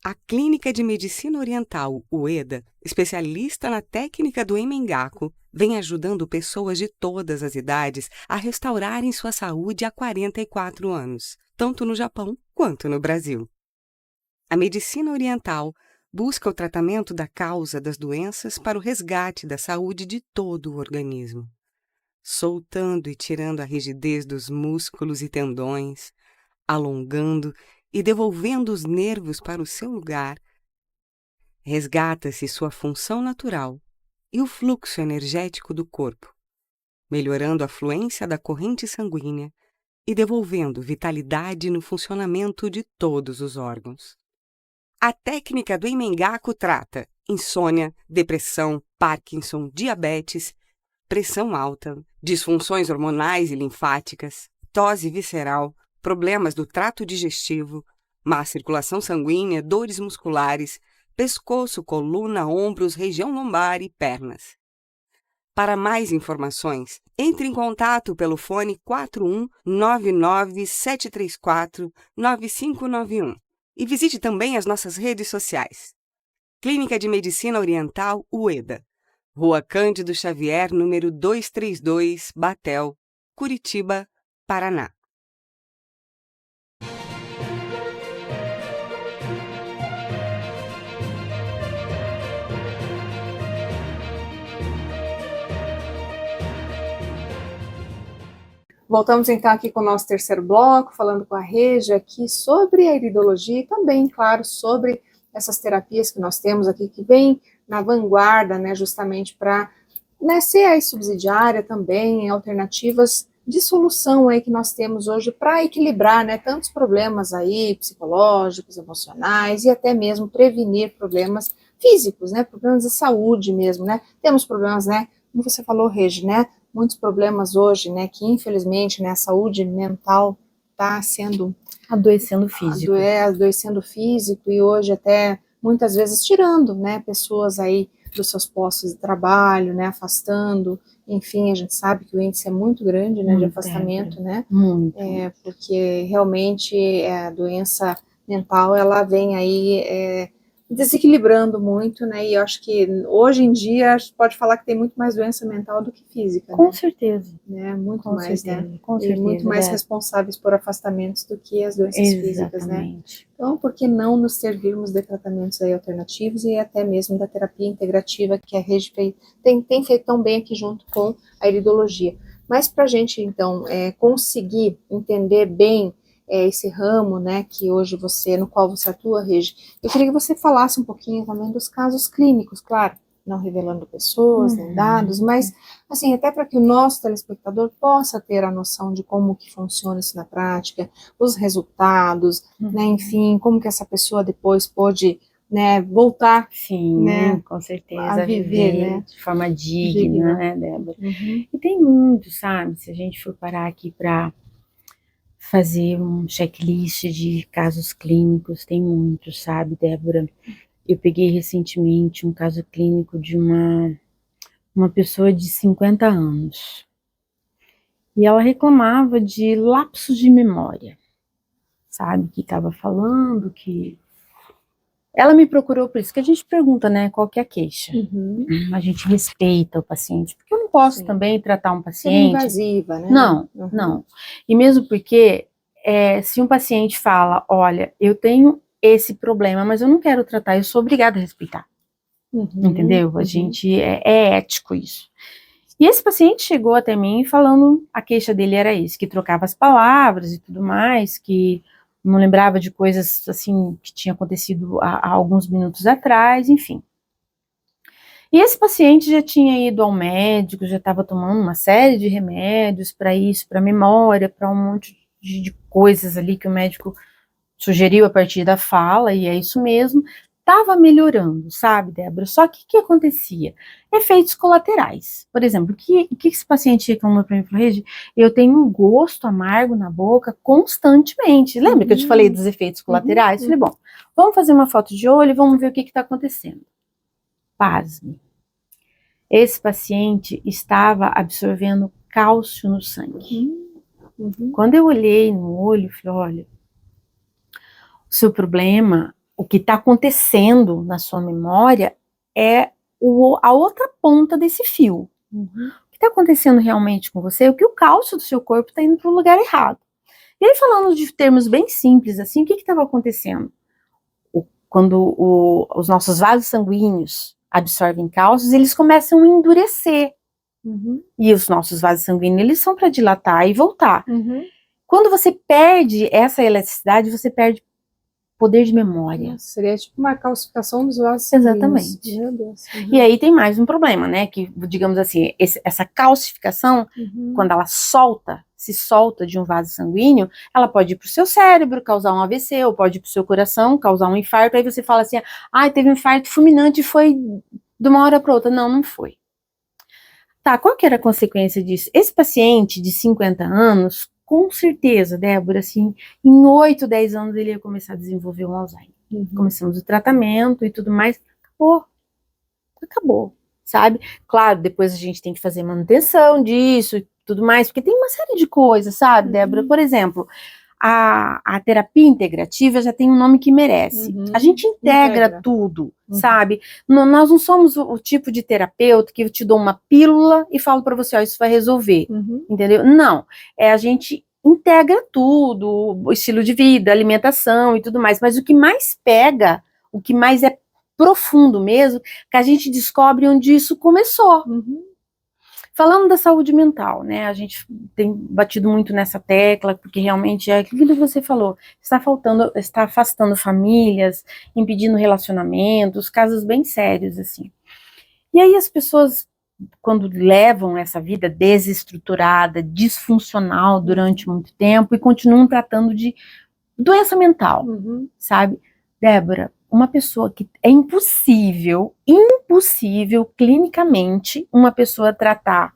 A Clínica de Medicina Oriental Ueda, especialista na técnica do Emmengaku, vem ajudando pessoas de todas as idades a restaurarem sua saúde há 44 anos, tanto no Japão quanto no Brasil. A medicina oriental busca o tratamento da causa das doenças para o resgate da saúde de todo o organismo, soltando e tirando a rigidez dos músculos e tendões, alongando e devolvendo os nervos para o seu lugar. Resgata-se sua função natural e o fluxo energético do corpo, melhorando a fluência da corrente sanguínea e devolvendo vitalidade no funcionamento de todos os órgãos. A técnica do Emmengaku trata insônia, depressão, Parkinson, diabetes, pressão alta, disfunções hormonais e linfáticas, tosse visceral, problemas do trato digestivo, má circulação sanguínea, dores musculares, pescoço, coluna, ombros, região lombar e pernas. Para mais informações, entre em contato pelo fone 41 99 734 9591 e visite também as nossas redes sociais. Clínica de Medicina Oriental UEDA, Rua Cândido Xavier, número 232, Batel, Curitiba, Paraná. Voltamos então aqui com o nosso terceiro bloco, falando com a Regi aqui sobre a iridologia e também, claro, sobre essas terapias que nós temos aqui, que vem na vanguarda, né, justamente para, né, ser aí subsidiária também, alternativas de solução aí que nós temos hoje para equilibrar, né, tantos problemas aí psicológicos, emocionais e até mesmo prevenir problemas físicos, né, problemas de saúde mesmo, né, temos problemas, né, como você falou, Regi, né, muitos problemas hoje, né, que infelizmente, né, a saúde mental está sendo Adoecendo físico. Adoecendo físico e hoje até muitas vezes tirando, né, pessoas aí dos seus postos de trabalho, né, afastando, enfim, a gente sabe que o índice é muito grande, né, de afastamento, né, porque realmente a doença mental, ela vem aí desequilibrando muito, né, e eu acho que hoje em dia a gente pode falar que tem muito mais doença mental do que física, Com né? certeza. Né, muito Com mais, certeza, né, com certeza, e muito mais é. responsáveis por afastamentos do que as doenças físicas, né? Exatamente. Então, por que não nos servirmos de tratamentos aí alternativos e até mesmo da terapia integrativa que a Regi tem feito tão bem aqui junto com a iridologia. Mas para a gente, então, conseguir entender bem esse ramo, né, que hoje no qual você atua, Regi, eu queria que você falasse um pouquinho também dos casos clínicos, claro, não revelando pessoas, nem dados, mas, assim, até para que o nosso telespectador possa ter a noção de como que funciona isso na prática, os resultados, né, enfim, como que essa pessoa depois pôde, né, voltar, sim, né, com certeza, a viver, né, de forma digna, né, Débora? Uhum. E tem muito, sabe, se a gente for parar aqui para fazer um checklist de casos clínicos, tem muito, sabe, Débora? Eu peguei recentemente um caso clínico de uma pessoa de 50 anos. E ela reclamava de lapsos de memória, sabe? Que estava falando que... Ela me procurou por isso, que a gente pergunta, né, qual que é a queixa. Uhum. A gente respeita o paciente, porque eu não posso também tratar um paciente... invasiva, né? Não, não. E mesmo porque, se um paciente fala, olha, eu tenho esse problema, mas eu não quero tratar, eu sou obrigada a respeitar. Entendeu? A gente, é ético isso. E esse paciente chegou até mim falando, a queixa dele era isso, que trocava as palavras e tudo mais, que não lembrava de coisas assim que tinha acontecido há alguns minutos atrás, enfim. E esse paciente já tinha ido ao médico, já estava tomando uma série de remédios para isso, para memória, para um monte de coisas ali que o médico sugeriu a partir da fala, e é isso mesmo. Estava melhorando, sabe, Débora? Só que o que acontecia? Efeitos colaterais. Por exemplo, o que esse paciente reclamou para mim? Falou, Regi, eu tenho um gosto amargo na boca constantemente. Lembra que eu te falei dos efeitos colaterais? Falei, bom, vamos fazer uma foto de olho e vamos ver o que está acontecendo. Pasme. Esse paciente estava absorvendo cálcio no sangue. Quando eu olhei no olho, falei, olha, o seu problema, o que está acontecendo na sua memória é a outra ponta desse fio. O que está acontecendo realmente com você é que o cálcio do seu corpo está indo para o lugar errado. E aí, falando de termos bem simples, assim, o que estava acontecendo? Quando os nossos vasos sanguíneos absorvem cálcios, eles começam a endurecer. E os nossos vasos sanguíneos, eles são para dilatar e voltar. Quando você perde essa elasticidade, você perde poder de memória. Nossa, seria tipo uma calcificação dos vasos sanguíneos. Exatamente. Meu Deus. E aí tem mais um problema, né? Que, digamos assim, essa calcificação, quando ela se solta de um vaso sanguíneo, ela pode ir para o seu cérebro, causar um AVC, ou pode ir para o seu coração, causar um infarto. Aí você fala assim, teve um infarto fulminante e foi de uma hora para outra. Não, não foi. Tá, qual que era a consequência disso? Esse paciente de 50 anos, com certeza, Débora, assim, em 8, 10 anos ele ia começar a desenvolver um Alzheimer. Começamos o tratamento e tudo mais, acabou. sabe? Claro, depois a gente tem que fazer manutenção disso e tudo mais, porque tem uma série de coisas, sabe, Débora? Por exemplo, a terapia integrativa já tem um nome que merece. A gente integra tudo, sabe? Nós não somos o tipo de terapeuta que eu te dou uma pílula e falo para você, ó, isso vai resolver, entendeu? Não, a gente integra tudo, o estilo de vida, alimentação e tudo mais, mas o que mais pega, o que mais é profundo mesmo, que a gente descobre onde isso começou. Falando da saúde mental, né, a gente tem batido muito nessa tecla, porque realmente é aquilo que você falou, está afastando famílias, impedindo relacionamentos, casos bem sérios, assim. E aí as pessoas, quando levam essa vida desestruturada, disfuncional durante muito tempo, e continuam tratando de doença mental, sabe? Débora, uma pessoa que é impossível clinicamente, uma pessoa tratar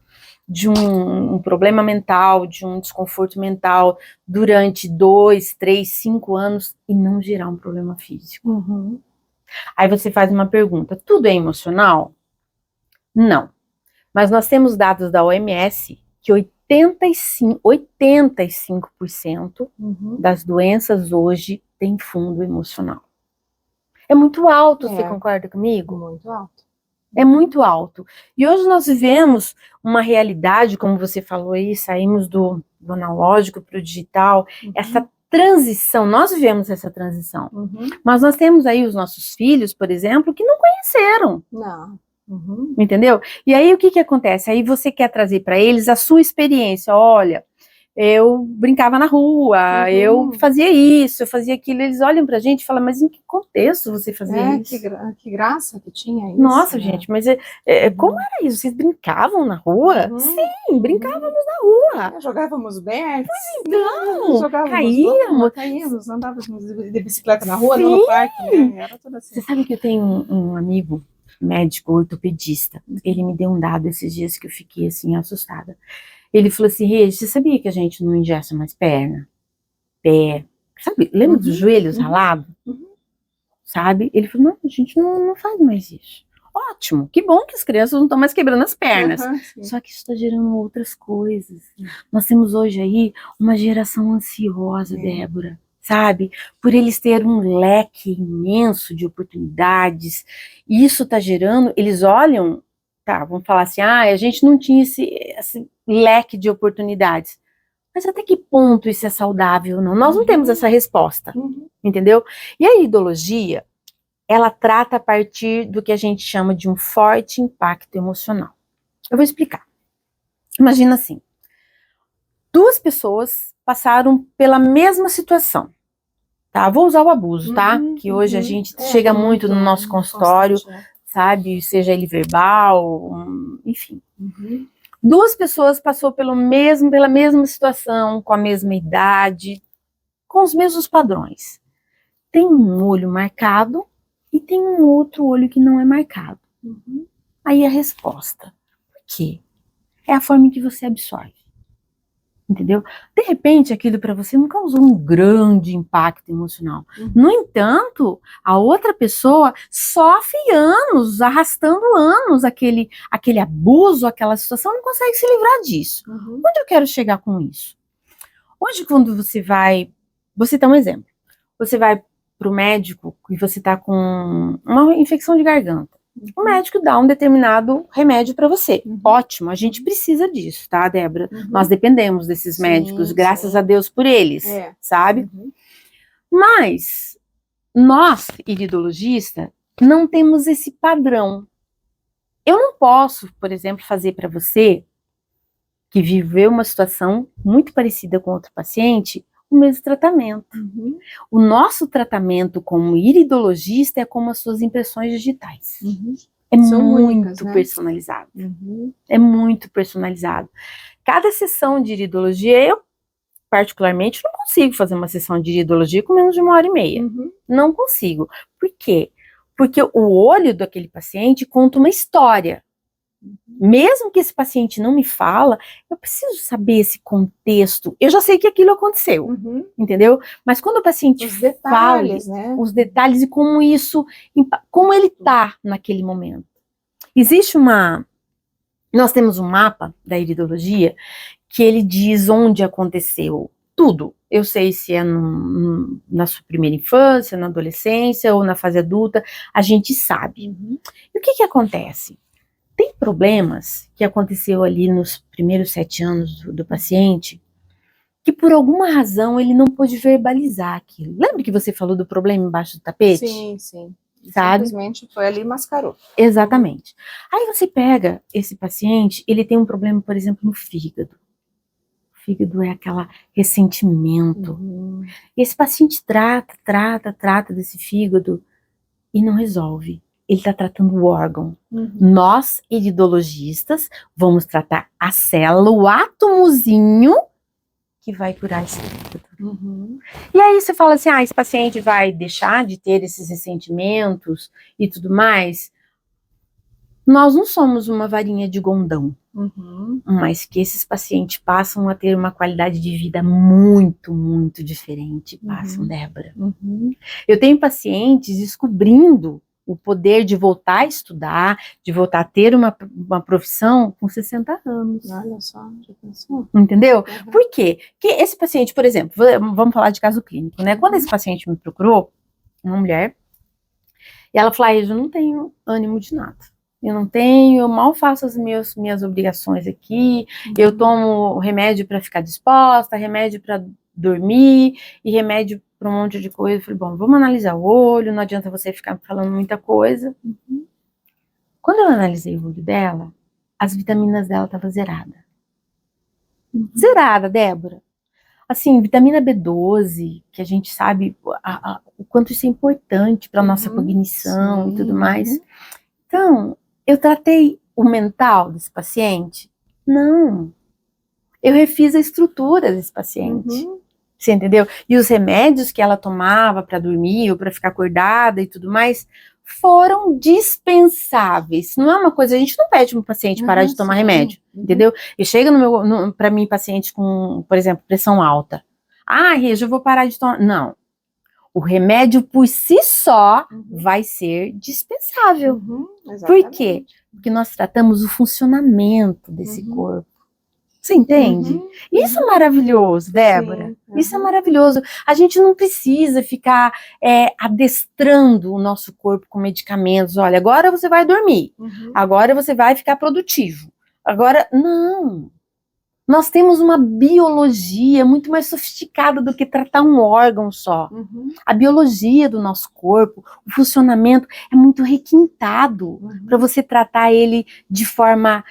de um problema mental, de um desconforto mental durante 2, 3, 5 anos e não gerar um problema físico. Aí você faz uma pergunta, tudo é emocional? Não. Mas nós temos dados da OMS que 85% das doenças hoje têm fundo emocional. É muito alto, você concorda comigo? Muito alto. É muito alto. E hoje nós vivemos uma realidade, como você falou aí, saímos do analógico para o digital, essa transição, nós vivemos essa transição. Mas nós temos aí os nossos filhos, por exemplo, que não conheceram. Não. Entendeu? E aí o que acontece? Aí você quer trazer para eles a sua experiência. Olha, eu brincava na rua, eu fazia isso, eu fazia aquilo. Eles olham pra gente e falam, mas em que contexto você fazia isso? Que graça que tinha isso. Nossa, gente, mas como era isso? Vocês brincavam na rua? Sim, brincávamos na rua. Jogávamos bets. Então, caíamos, andávamos de bicicleta na rua, não no parque, né? Era tudo assim. Você sabe que eu tenho um amigo médico ortopedista, ele me deu um dado esses dias que eu fiquei assim, assustada. Ele falou assim, Regi, você sabia que a gente não engessa mais perna, pé, sabe, lembra dos joelhos ralados? Sabe? Ele falou, não, a gente não faz mais isso. Ótimo, que bom que as crianças não estão mais quebrando as pernas. Só que isso está gerando outras coisas. Nós temos hoje aí uma geração ansiosa, Débora. Sabe, por eles terem um leque imenso de oportunidades, e isso tá gerando, eles olham, tá, vamos falar assim, a gente não tinha esse leque de oportunidades, mas até que ponto isso é saudável ou não? Nós não temos essa resposta, entendeu? E a ideologia, ela trata a partir do que a gente chama de um forte impacto emocional. Eu vou explicar. Imagina assim, 2 pessoas passaram pela mesma situação, tá? Vou usar o abuso, tá? Que hoje a gente chega muito no nosso consultório, sabe? Seja ele verbal, enfim. 2 pessoas passou pela mesma situação, com a mesma idade, com os mesmos padrões. Tem um olho marcado e tem um outro olho que não é marcado. Aí a resposta, por quê? É a forma em que você absorve. Entendeu? De repente, aquilo para você não causou um grande impacto emocional. No entanto, a outra pessoa sofre anos, arrastando anos aquele abuso, aquela situação, não consegue se livrar disso. Onde eu quero chegar com isso? Hoje, quando você dá um exemplo, você vai para o médico e você está com uma infecção de garganta. O médico dá um determinado remédio para você. Ótimo, a gente precisa disso, tá, Débora? Nós dependemos desses médicos, graças a Deus por eles, sabe? Mas nós, iridologistas, não temos esse padrão. Eu não posso, por exemplo, fazer para você, que viveu uma situação muito parecida com outro paciente, o mesmo tratamento. O nosso tratamento como iridologista é como as suas impressões digitais. É muito personalizado. É muito personalizado. Cada sessão de iridologia, eu particularmente não consigo fazer uma sessão de iridologia com menos de 1h30. Não consigo. Por quê? Porque o olho daquele paciente conta uma história. Mesmo que esse paciente não me fala, eu preciso saber esse contexto. Eu já sei que aquilo aconteceu, entendeu? Mas quando o paciente fala, os detalhes e como ele tá naquele momento. Existe nós temos um mapa da iridologia que ele diz onde aconteceu tudo. Eu sei se é na sua primeira infância, na adolescência ou na fase adulta, a gente sabe. E o que acontece? Tem problemas que aconteceu ali nos primeiros 7 anos do paciente que por alguma razão ele não pôde verbalizar aquilo. Lembra que você falou do problema embaixo do tapete? Sim, sim. Sabe? Simplesmente foi ali e mascarou. Exatamente. Aí você pega esse paciente, ele tem um problema, por exemplo, no fígado. O fígado é aquele ressentimento. E esse paciente trata desse fígado e não resolve. Ele está tratando o órgão. Nós, iridologistas, vamos tratar a célula, o átomozinho que vai curar esse fígado. E aí você fala assim, esse paciente vai deixar de ter esses ressentimentos e tudo mais? Nós não somos uma varinha de gondão, mas que esses pacientes passam a ter uma qualidade de vida muito, muito diferente, Débora. Eu tenho pacientes descobrindo o poder de voltar a estudar, de voltar a ter uma profissão com 60 anos. Olha só, já pensou? Entendeu? Por quê? Porque esse paciente, por exemplo, vamos falar de caso clínico, né? Quando esse paciente me procurou, uma mulher, e ela falou, eu não tenho ânimo de nada. Eu mal faço as minhas obrigações aqui, eu tomo remédio para ficar disposta, remédio para dormir, e remédio para um monte de coisa. Eu falei, bom, vamos analisar o olho, não adianta você ficar falando muita coisa. Quando eu analisei o olho dela, as vitaminas dela estavam zeradas. Zerada, Débora. Assim, vitamina B12, que a gente sabe o quanto isso é importante para a nossa cognição e tudo mais. Então, eu tratei o mental desse paciente? Não. Eu refiz a estrutura desse paciente. Você entendeu? E os remédios que ela tomava para dormir ou para ficar acordada e tudo mais foram dispensáveis. Não é uma coisa, a gente não pede para um paciente parar de tomar remédio, entendeu? E chega para mim paciente com, por exemplo, pressão alta. Regi, eu vou parar de tomar. Não. O remédio por si só vai ser dispensável. Por quê? Porque nós tratamos o funcionamento desse corpo. Você entende? Isso é maravilhoso, Débora. Sim. Isso é maravilhoso. A gente não precisa ficar adestrando o nosso corpo com medicamentos. Olha, agora você vai dormir. Agora você vai ficar produtivo. Agora, não. Nós temos uma biologia muito mais sofisticada do que tratar um órgão só. A biologia do nosso corpo, o funcionamento é muito requintado para você tratar ele de forma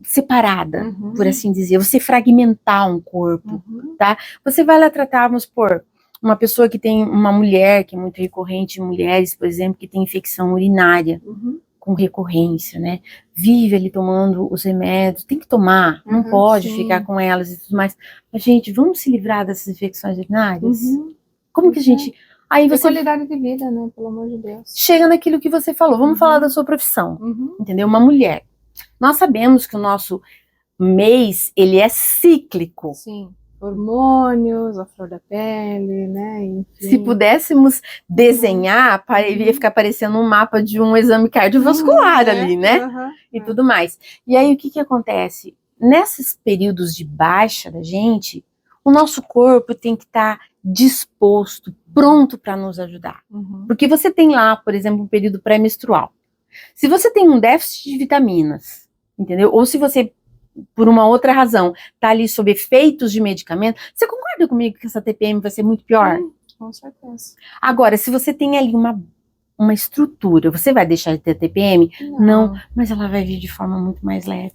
separada, por assim dizer. Você fragmentar um corpo, tá? Você vai lá tratar, vamos supor, uma pessoa que tem uma mulher, que é muito recorrente em mulheres, por exemplo, que tem infecção urinária. Com recorrência, né? Vive ali tomando os remédios, tem que tomar, não pode ficar com elas e tudo mais. Mas, gente, vamos se livrar dessas infecções urinárias? Como que a gente... Aí você... qualidade de vida, né? Pelo amor de Deus. Chega naquilo que você falou, vamos falar da sua profissão, entendeu? Uma mulher. Nós sabemos que o nosso mês, ele é cíclico. Sim. Hormônios, a flor da pele, né? Enfim. Se pudéssemos desenhar, ia ficar parecendo um mapa de um exame cardiovascular ali, né? E tudo mais. E aí, o que acontece? Nesses períodos de baixa da gente, o nosso corpo tem que estar disposto, pronto para nos ajudar. Porque você tem lá, por exemplo, um período pré-menstrual. Se você tem um déficit de vitaminas, entendeu? Ou se você, por uma outra razão, tá ali sob efeitos de medicamento, você concorda comigo que essa TPM vai ser muito pior? Com certeza. Agora, se você tem ali uma estrutura, você vai deixar de ter TPM? Não, mas ela vai vir de forma muito mais leve.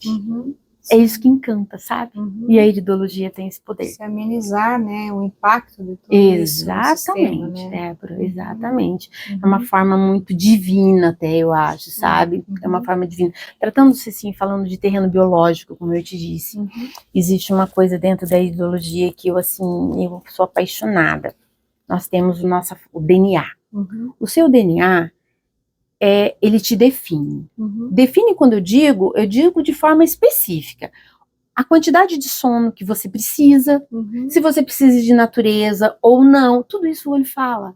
É isso que encanta, sabe? E a iridologia tem esse poder. Se amenizar, né, o impacto de tudo Exatamente, isso no sistema, né? Débora, exatamente. É uma forma muito divina até, eu acho, sabe? É uma forma divina. Tratando-se assim, falando de terreno biológico, como eu te disse, existe uma coisa dentro da iridologia que eu sou apaixonada. Nós temos o DNA. O seu DNA... ele te define. Define quando eu digo de forma específica. A quantidade de sono que você precisa, se você precisa de natureza ou não, tudo isso o olho fala.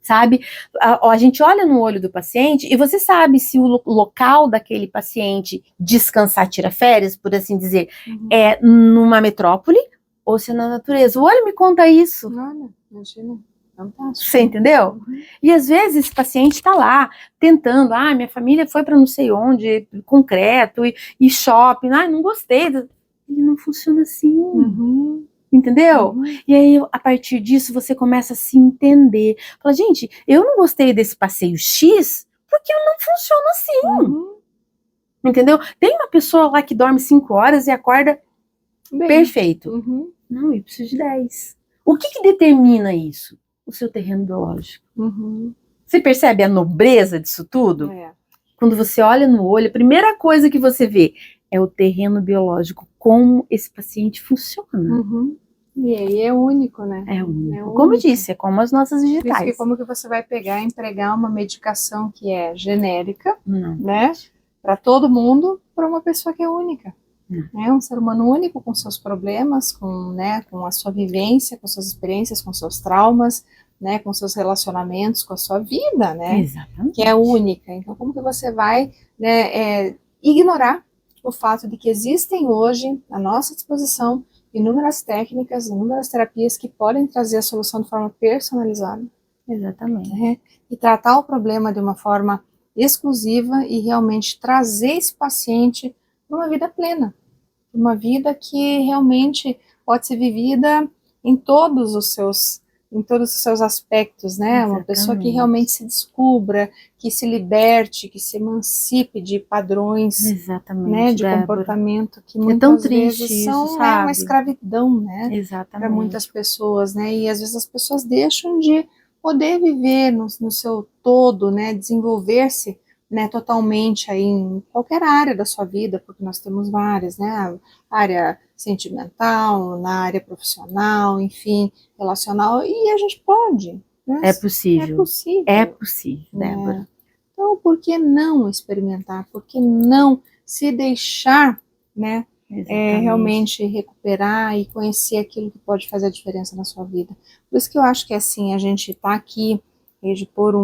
sabe? A gente olha no olho do paciente e você sabe se o local daquele paciente descansar, tira férias, por assim dizer, é numa metrópole ou se é na natureza. O olho me conta isso. Olha, imagina. Fantástico. Você entendeu? E às vezes esse paciente está lá tentando, minha família foi para não sei onde, concreto e shopping, não gostei. Ele não funciona assim, entendeu? E aí a partir disso você começa a se entender. Fala, gente, eu não gostei desse passeio X porque eu não funciono assim. Entendeu? Tem uma pessoa lá que dorme 5 horas e acorda perfeito. Não, eu preciso de 10. O que determina isso? O seu terreno biológico. Você percebe a nobreza disso tudo? Quando você olha no olho, a primeira coisa que você vê é o terreno biológico, como esse paciente funciona. E aí é único, né? É único. Como eu disse, é como as nossas Por isso digitais. que como que você vai pegar e empregar uma medicação que é genérica, Não. né? Para todo mundo, para uma pessoa que é única. É um ser humano único com seus problemas, com a sua vivência, com suas experiências, com seus traumas, né, com seus relacionamentos, com a sua vida, né? Exatamente. Que é única. Então, como que você vai, né, ignorar o fato de que existem hoje, à nossa disposição, inúmeras técnicas, inúmeras terapias que podem trazer a solução de forma personalizada. Exatamente. Né? E tratar o problema de uma forma exclusiva e realmente trazer esse paciente para uma vida plena. Uma vida que realmente pode ser vivida em todos os seus aspectos, né? Exatamente. Uma pessoa que realmente se descubra, que se liberte, que se emancipe de padrões, né, de comportamento que muitas vezes são uma escravidão, né? Para muitas pessoas, né? E às vezes as pessoas deixam de poder viver no seu todo, né? Desenvolver-se, né, totalmente aí em qualquer área da sua vida, porque nós temos várias, né, área sentimental, na área profissional, enfim, relacional, e a gente pode, né? É possível. É possível. É possível, Débora. Então, por que não experimentar? Por que não se deixar, né, realmente recuperar e conhecer aquilo que pode fazer a diferença na sua vida? Por isso que eu acho que assim, a gente está aqui de pôr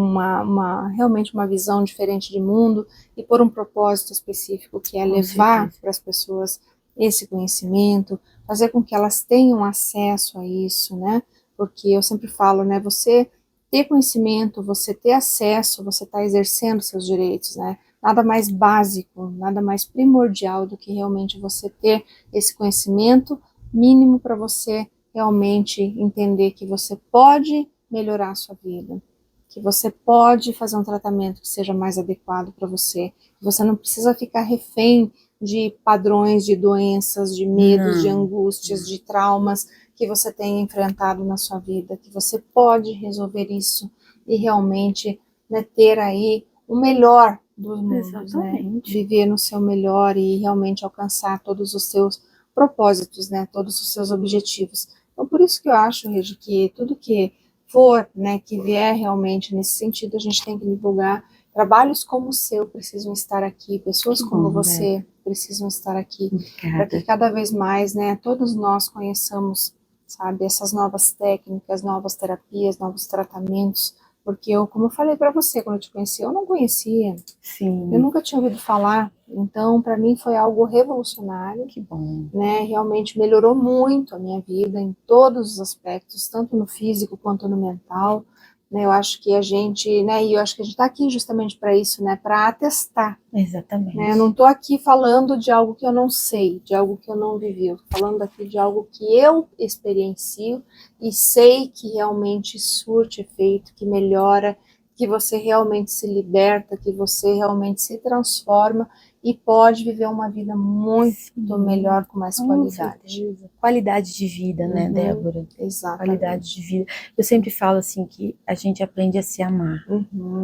realmente uma visão diferente de mundo e pôr um propósito específico, que é levar para as pessoas esse conhecimento, fazer com que elas tenham acesso a isso, né? Porque eu sempre falo, né? Você ter conhecimento, você ter acesso, você está exercendo seus direitos, né? Nada mais básico, nada mais primordial do que realmente você ter esse conhecimento mínimo para você realmente entender que você pode melhorar a sua vida, que você pode fazer um tratamento que seja mais adequado para você, que você não precisa ficar refém de padrões, de doenças, de medos, de angústias, de traumas que você tenha enfrentado na sua vida, que você pode resolver isso e realmente, né, ter aí o melhor dos mundos, né, viver no seu melhor e realmente alcançar todos os seus propósitos, né, todos os seus objetivos. Então, por isso que eu acho, Regi, que tudo que for, né, que vier realmente nesse sentido, a gente tem que divulgar. Trabalhos como o seu precisam estar aqui, pessoas como você precisam estar aqui, para que cada vez mais, né, todos nós conheçamos, sabe, essas novas técnicas, novas terapias, novos tratamentos, porque eu, como eu falei para você quando eu te conheci, eu não conhecia, eu nunca tinha ouvido falar, então para mim foi algo revolucionário, que bom, né, realmente melhorou muito a minha vida em todos os aspectos, tanto no físico quanto no mental, né, eu acho que a gente, né, e eu acho que a gente está aqui justamente para isso, né, para atestar. Exatamente. Né, eu não estou aqui falando de algo que eu não sei, de algo que eu não vivi, eu estou falando aqui de algo que eu experiencio e sei que realmente surte efeito, que melhora, que você realmente se liberta, que você realmente se transforma e pode viver uma vida muito melhor, com mais qualidade. Qualidade de vida, né, Débora? Exatamente. Qualidade de vida. Eu sempre falo assim que a gente aprende a se amar,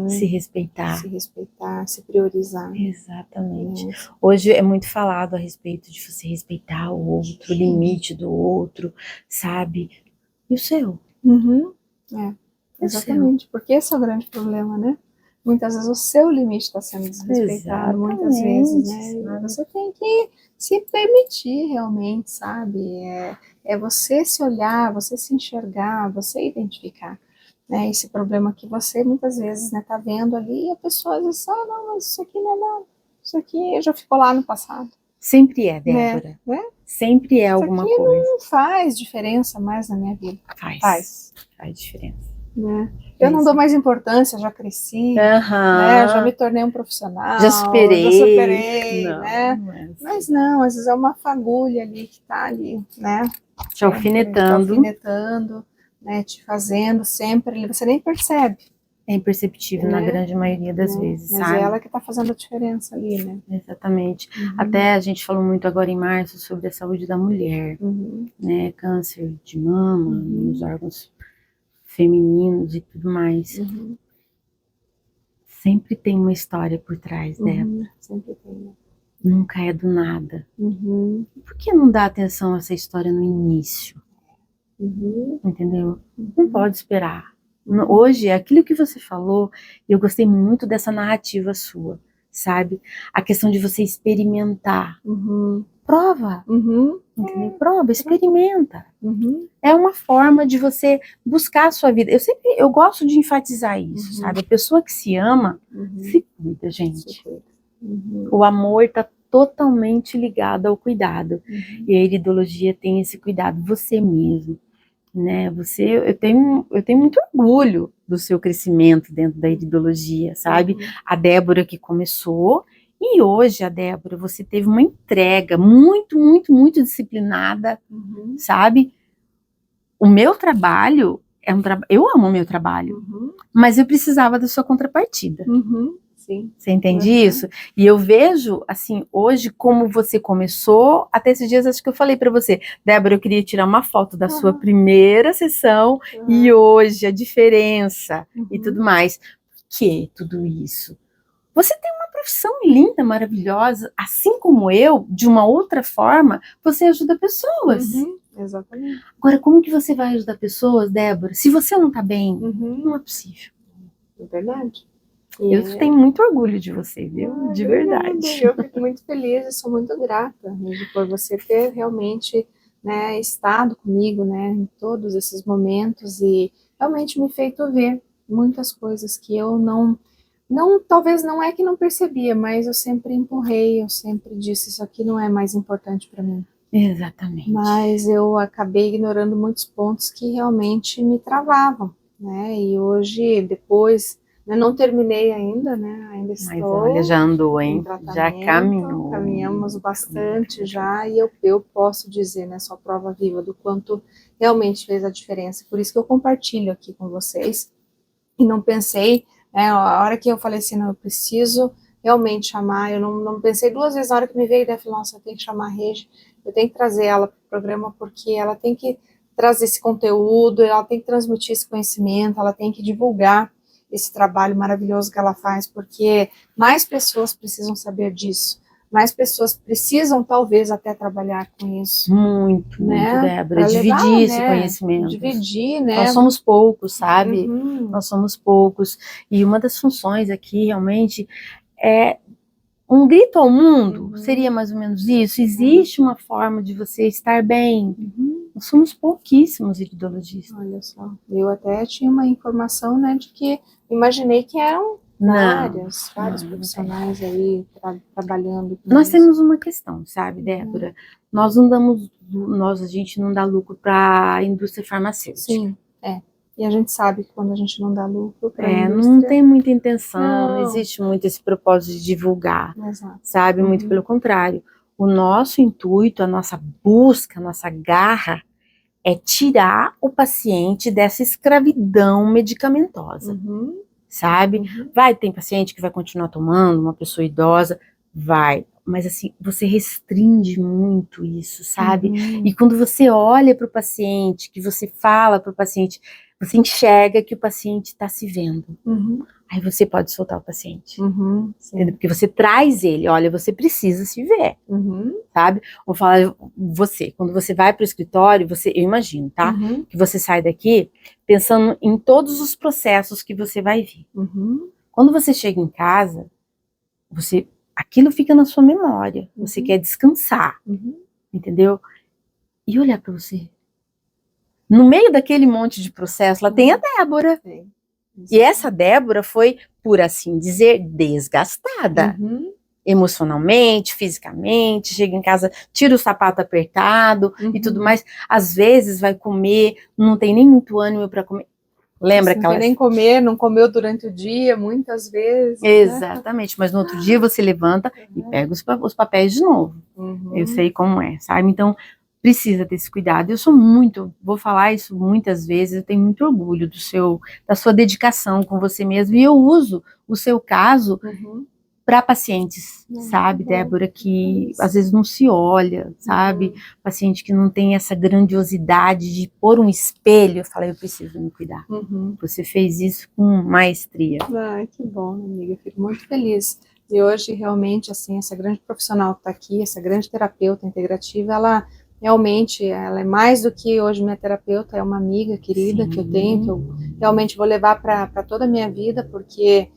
se respeitar. Se respeitar, se priorizar. Exatamente. Hoje é muito falado a respeito de você respeitar o outro, o limite do outro, sabe? E o seu? Exatamente, porque esse é o grande problema, né? Muitas vezes o seu limite está sendo desrespeitado, muitas vezes, né? E você tem que se permitir realmente, sabe? É você se olhar, você se enxergar, você identificar. né, esse problema que você muitas vezes, né, tá vendo ali, e a pessoa às vezes, não, mas isso aqui não é nada, isso aqui já ficou lá no passado. Sempre é, Né, Débora. né? Sempre é Isso alguma aqui coisa. não faz diferença mais na minha vida. Faz diferença. Né? Eu não dou mais importância, já cresci, né? Já me tornei um profissional, já superei, não, né? Não é assim. Mas não, às vezes é uma fagulha ali que tá ali, né? Te alfinetando, né? Te fazendo sempre, você nem percebe. É imperceptível, né? Na grande maioria das vezes, mas sabe? é ela que tá fazendo a diferença ali, né? Exatamente. Até a gente falou muito agora em março sobre a saúde da mulher, né? Câncer de mama, nos órgãos femininos e tudo mais. Sempre tem uma história por trás, Débora. Sempre tem, né? Nunca é do nada. Por que não dá atenção a essa história no início? Entendeu? Não pode esperar. Hoje, aquilo que você falou, eu gostei muito dessa narrativa sua, sabe? A questão de você experimentar. Prova. Entendeu? Prova, experimenta. É uma forma de você buscar a sua vida. Eu gosto de enfatizar isso, sabe? A pessoa que se ama, se cuida, gente. O amor está totalmente ligado ao cuidado. E a iridologia tem esse cuidado, você mesmo. Né? Eu tenho muito orgulho do seu crescimento dentro da iridologia, sabe? A Débora que começou, e hoje, a Débora, você teve uma entrega muito, muito, muito disciplinada, sabe? O meu trabalho é um trabalho, eu amo o meu trabalho, mas eu precisava da sua contrapartida. Sim. Você entende isso? E eu vejo, assim, hoje, como você começou, até esses dias acho que eu falei pra você, Débora, eu queria tirar uma foto da sua primeira sessão e hoje, a diferença e tudo mais. Por que tudo isso? Você tem uma profissão linda, maravilhosa, assim como eu, de uma outra forma, você ajuda pessoas. Exatamente. Agora, como que você vai ajudar pessoas, Débora, se você não tá bem? Não é possível. É verdade. Eu tenho muito orgulho de você, viu? De verdade. Eu fico muito feliz e sou muito grata, Regi, por você ter realmente, né, estado comigo, né, em todos esses momentos e realmente me feito ver muitas coisas que eu talvez não é que não percebia, mas eu sempre empurrei, eu sempre disse, isso aqui não é mais importante para mim. Exatamente. Mas eu acabei ignorando muitos pontos que realmente me travavam, né, e hoje, depois... Eu não terminei ainda, né? Ainda estou. Mas olha, já andou, hein? Já caminhou. Caminhamos bastante já, e eu posso dizer, né? Sou prova viva do quanto realmente fez a diferença. Por isso que eu compartilho aqui com vocês. E não pensei, né? A hora que eu falei assim, não, eu preciso realmente chamar. Eu não pensei duas vezes na hora que me veio a ideia, falei, nossa, eu tenho que chamar a Regi, eu tenho que trazer ela para o programa, porque ela tem que trazer esse conteúdo, ela tem que transmitir esse conhecimento, ela tem que divulgar esse trabalho maravilhoso que ela faz, porque mais pessoas precisam saber disso, mais pessoas precisam talvez até trabalhar com isso. Muito, né? muito, Débora, dividir esse conhecimento. Dividir, né? Nós somos poucos, sabe? Nós somos poucos, e uma das funções aqui realmente é um grito ao mundo, seria mais ou menos isso. Existe uma forma de você estar bem. Nós somos pouquíssimos iridologistas. Olha só, eu até tinha uma informação, né, de que imaginei que eram vários profissionais aí trabalhando com Nós isso. temos uma questão, sabe, Débora? Nós não damos, a gente não dá lucro para a indústria farmacêutica. Sim, e a gente sabe que quando a gente não dá lucro para a indústria... Não tem muita intenção, não existe muito esse propósito de divulgar, sabe? Muito pelo contrário. O nosso intuito, a nossa busca, a nossa garra é tirar o paciente dessa escravidão medicamentosa, sabe? Tem paciente que vai continuar tomando, uma pessoa idosa, mas assim, você restringe muito isso, sabe? E quando você olha para o paciente, que você fala para o paciente, você enxerga que o paciente está se vendo. Aí você pode soltar o paciente. Entendeu? Porque você traz ele, olha, você precisa se ver, sabe? Vou falar, quando você vai para o escritório, eu imagino, tá? Que você sai daqui pensando em todos os processos que você vai ver. Quando você chega em casa, aquilo fica na sua memória, você quer descansar, entendeu? E olhar para você. No meio daquele monte de processo, ela tem a Débora. Sim. E essa Débora foi, por assim dizer, desgastada. Emocionalmente, fisicamente, chega em casa, tira o sapato apertado e tudo mais. Às vezes vai comer, não tem nem muito ânimo para comer. Lembra Não quer nem comer, não comeu durante o dia, muitas vezes. Exatamente, mas no outro dia você levanta e pega os papéis de novo. Eu sei como é, sabe? Então, precisa ter esse cuidado. Eu sou muito, vou falar isso muitas vezes, eu tenho muito orgulho da sua dedicação com você mesmo, e eu uso o seu caso para pacientes, sabe, Débora, que às vezes não se olha, sabe, paciente que não tem essa grandiosidade de pôr um espelho, eu falei, eu preciso me cuidar. Você fez isso com maestria. Ai, que bom, amiga, eu fico muito feliz. E hoje, realmente, assim, essa grande profissional que está aqui, essa grande terapeuta integrativa, ela realmente, ela é mais do que hoje minha terapeuta, é uma amiga querida que eu tenho, que eu realmente vou levar para toda a minha vida, porque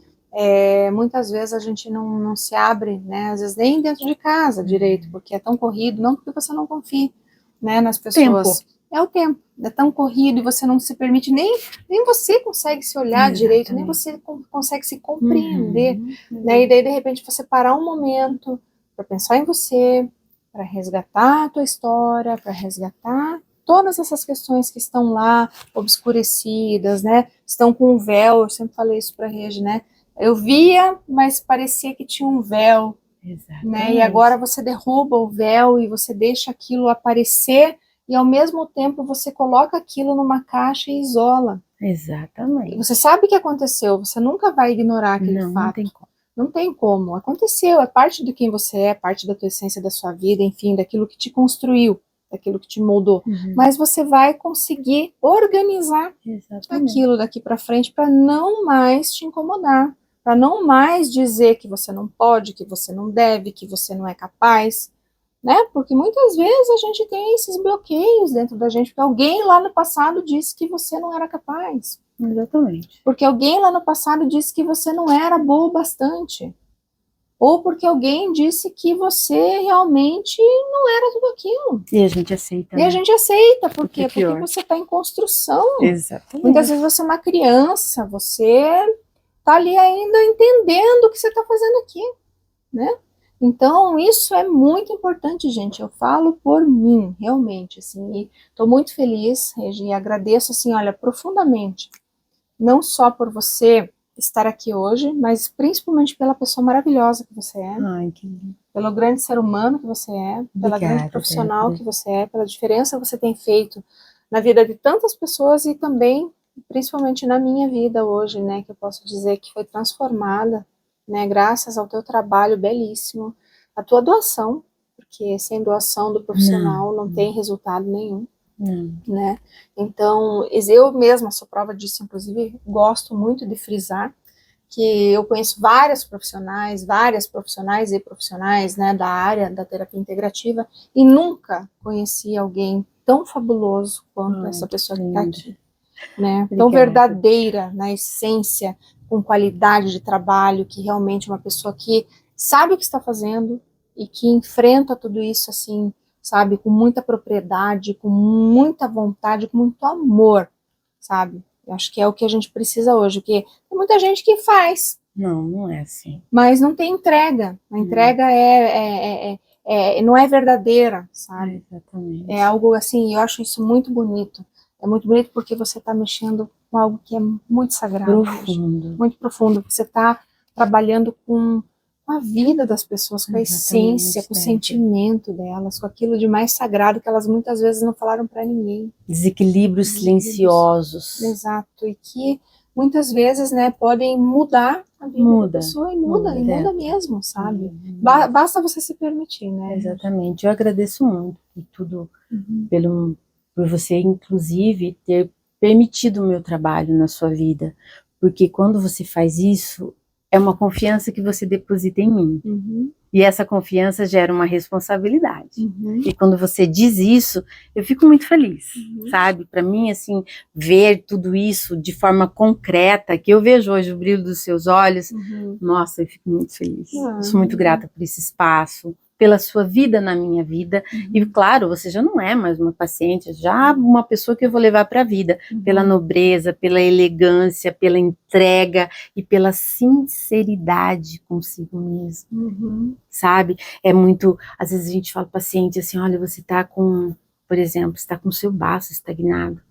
muitas vezes a gente não se abre, né, às vezes nem dentro de casa direito, porque é tão corrido, não porque você não confie, né, nas pessoas. É o tempo, é tão corrido e você não se permite, nem você consegue se olhar direito, nem você consegue se compreender, né, e daí de repente você parar um momento para pensar em você, para resgatar a tua história, para resgatar todas essas questões que estão lá obscurecidas, né, estão com um véu, eu sempre falei isso para a Regi, né, eu via, mas parecia que tinha um véu, né? E agora você derruba o véu e você deixa aquilo aparecer e ao mesmo tempo você coloca aquilo numa caixa e isola. Exatamente. Você sabe o que aconteceu, você nunca vai ignorar aquele fato. Não tem como. Não tem como. Aconteceu, é parte de quem você é, parte da tua essência, da sua vida, enfim, daquilo que te construiu, daquilo que te moldou. Mas você vai conseguir organizar aquilo daqui para frente para não mais te incomodar. Para não mais dizer que você não pode, que você não deve, que você não é capaz, né? Porque muitas vezes a gente tem esses bloqueios dentro da gente, porque alguém lá no passado disse que você não era capaz. Exatamente. Porque alguém lá no passado disse que você não era boa o bastante. Ou porque alguém disse que você realmente não era tudo aquilo. E a gente aceita. E a gente aceita, por quê? Porque pior. você está em construção. Exatamente. Muitas vezes você é uma criança, você tá ali ainda entendendo o que você está fazendo aqui, né? Então, isso é muito importante, gente. Eu falo por mim, realmente, assim, e tô muito feliz, Regi, e agradeço, assim, olha, profundamente, não só por você estar aqui hoje, mas principalmente pela pessoa maravilhosa que você é. Ai, que lindo. Pelo grande ser humano que você é, pela grande profissional que você é, pela diferença que você tem feito na vida de tantas pessoas e também principalmente na minha vida hoje, né, que eu posso dizer que foi transformada, né, graças ao teu trabalho belíssimo, a tua doação, porque sem doação do profissional não tem resultado nenhum, né, então eu mesma sou prova disso, inclusive gosto muito de frisar que eu conheço vários profissionais e profissionais, né, da área da terapia integrativa e nunca conheci alguém tão fabuloso quanto essa pessoa que está aqui. Né, tão verdadeira na essência, com qualidade de trabalho, que realmente é uma pessoa que sabe o que está fazendo e que enfrenta tudo isso assim, sabe, com muita propriedade, com muita vontade, com muito amor, sabe? Eu acho que é o que a gente precisa hoje, porque tem muita gente que faz. Não é assim. Mas não tem entrega. A entrega não é verdadeira, sabe? Exatamente. É algo assim, eu acho isso muito bonito. É muito bonito porque você está mexendo com algo que é muito sagrado. Profundo. Muito profundo. Você está trabalhando com a vida das pessoas, com a essência, com o sentimento delas, com aquilo de mais sagrado que elas muitas vezes não falaram para ninguém. Desequilíbrios silenciosos. Exato. E que muitas vezes, né, podem mudar a vida da pessoa e muda mesmo, sabe? Basta você se permitir, né? Exatamente. Eu agradeço muito por tudo, por você, inclusive, ter permitido o meu trabalho na sua vida, porque quando você faz isso, é uma confiança que você deposita em mim, e essa confiança gera uma responsabilidade, e quando você diz isso, eu fico muito feliz, sabe? Para mim, assim, ver tudo isso de forma concreta, que eu vejo hoje o brilho dos seus olhos, nossa, eu fico muito feliz, eu sou muito grata por esse espaço, pela sua vida na minha vida. E claro, você já não é mais uma paciente, já uma pessoa que eu vou levar para a vida, pela nobreza, pela elegância, pela entrega e pela sinceridade consigo mesmo, sabe? É muito, às vezes a gente fala pro paciente assim, olha, você tá com, por exemplo, você tá com o seu baço estagnado.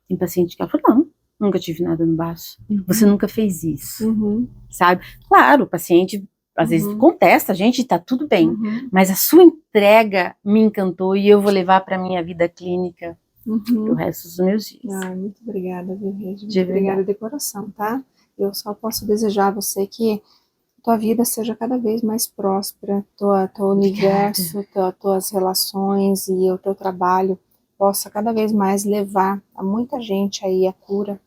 Tem paciente que fala, não, nunca tive nada no baço. Você nunca fez isso, sabe? Claro, o paciente às vezes contesta a gente, tá tudo bem, mas a sua entrega me encantou e eu vou levar para minha vida clínica pro resto dos meus dias. Muito obrigada, viu, Regi? De Muito obrigada verdade. de coração, tá? Eu só posso desejar a você que tua vida seja cada vez mais próspera, teu universo, tuas relações e o teu trabalho possa cada vez mais levar a muita gente aí a cura,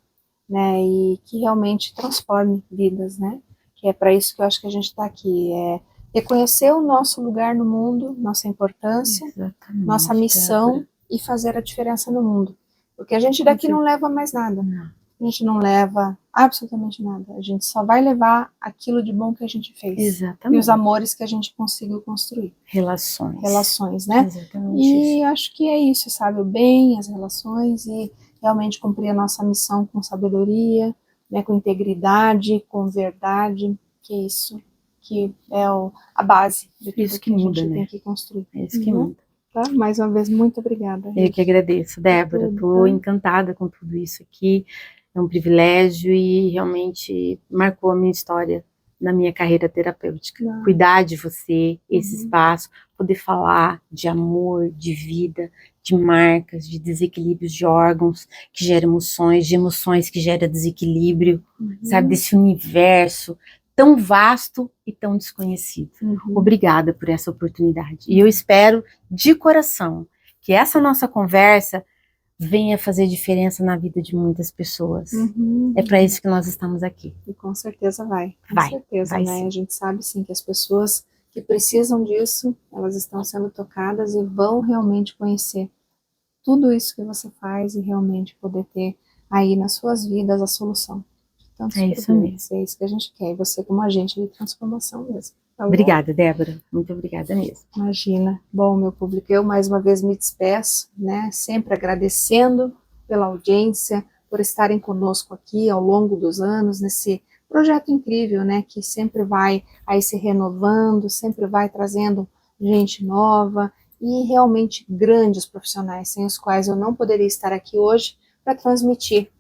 né? E que realmente transforme vidas, né? Que é para isso que eu acho que a gente está aqui, é reconhecer o nosso lugar no mundo, nossa importância, Exatamente, nossa missão Débora. e fazer a diferença no mundo. Porque a gente daqui não leva mais nada. Não. A gente não leva absolutamente nada. A gente só vai levar aquilo de bom que a gente fez. Exatamente. E os amores que a gente conseguiu construir. Relações, né? Exatamente E isso. acho que é isso, sabe? O bem, as relações e realmente cumprir a nossa missão com sabedoria, né? Com integridade, com verdade, que é isso que é a base de tudo Isso que que a muda, gente né? tem que construir. É isso que muda. Tá? Mais uma vez, muito obrigada. Eu Regi. que agradeço, Débora. tudo, Estou tá? encantada com tudo isso aqui. É um privilégio e realmente marcou a minha história na minha carreira terapêutica. Não. Cuidar de você, esse espaço, poder falar de amor, de vida, de marcas, de desequilíbrios de órgãos que geram emoções, de emoções que geram desequilíbrio, sabe? Desse universo tão vasto e tão desconhecido. Obrigada por essa oportunidade. E eu espero de coração que essa nossa conversa venha fazer diferença na vida de muitas pessoas. É para isso que nós estamos aqui. E com certeza vai. Com Vai, certeza, vai né? sim. A gente sabe sim que as pessoas que precisam disso, elas estão sendo tocadas e vão realmente conhecer tudo isso que você faz e realmente poder ter aí nas suas vidas a solução de tantos É isso problemas. É isso que a gente quer. E você como agente de transformação mesmo. Tá bom? Obrigada, Débora. Muito obrigada mesmo. Imagina. Bom, meu público, eu mais uma vez me despeço, né? Sempre agradecendo pela audiência, por estarem conosco aqui ao longo dos anos, nesse projeto incrível, né? Que sempre vai aí se renovando, sempre vai trazendo gente nova e realmente grandes profissionais, sem os quais eu não poderia estar aqui hoje para transmitir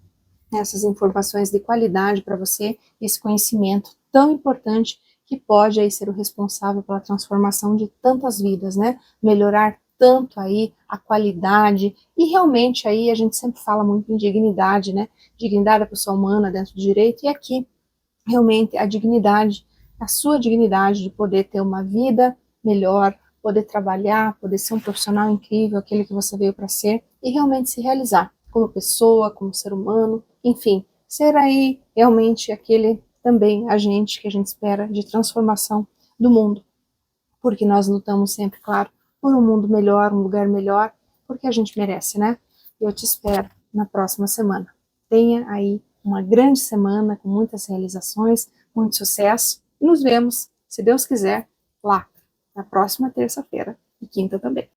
essas informações de qualidade para você, esse conhecimento tão importante que pode aí ser o responsável pela transformação de tantas vidas, né? Melhorar tanto aí a qualidade e realmente aí a gente sempre fala muito em dignidade, né? Dignidade da pessoa humana dentro do direito e aqui realmente a dignidade, a sua dignidade de poder ter uma vida melhor, poder trabalhar, poder ser um profissional incrível, aquele que você veio para ser e realmente se realizar como pessoa, como ser humano, enfim, ser aí realmente aquele também agente que a gente espera de transformação do mundo, porque nós lutamos sempre, claro, por um mundo melhor, um lugar melhor, porque a gente merece, né? Eu te espero na próxima semana. Tenha aí uma grande semana com muitas realizações, muito sucesso e nos vemos, se Deus quiser, lá na próxima terça-feira e quinta também.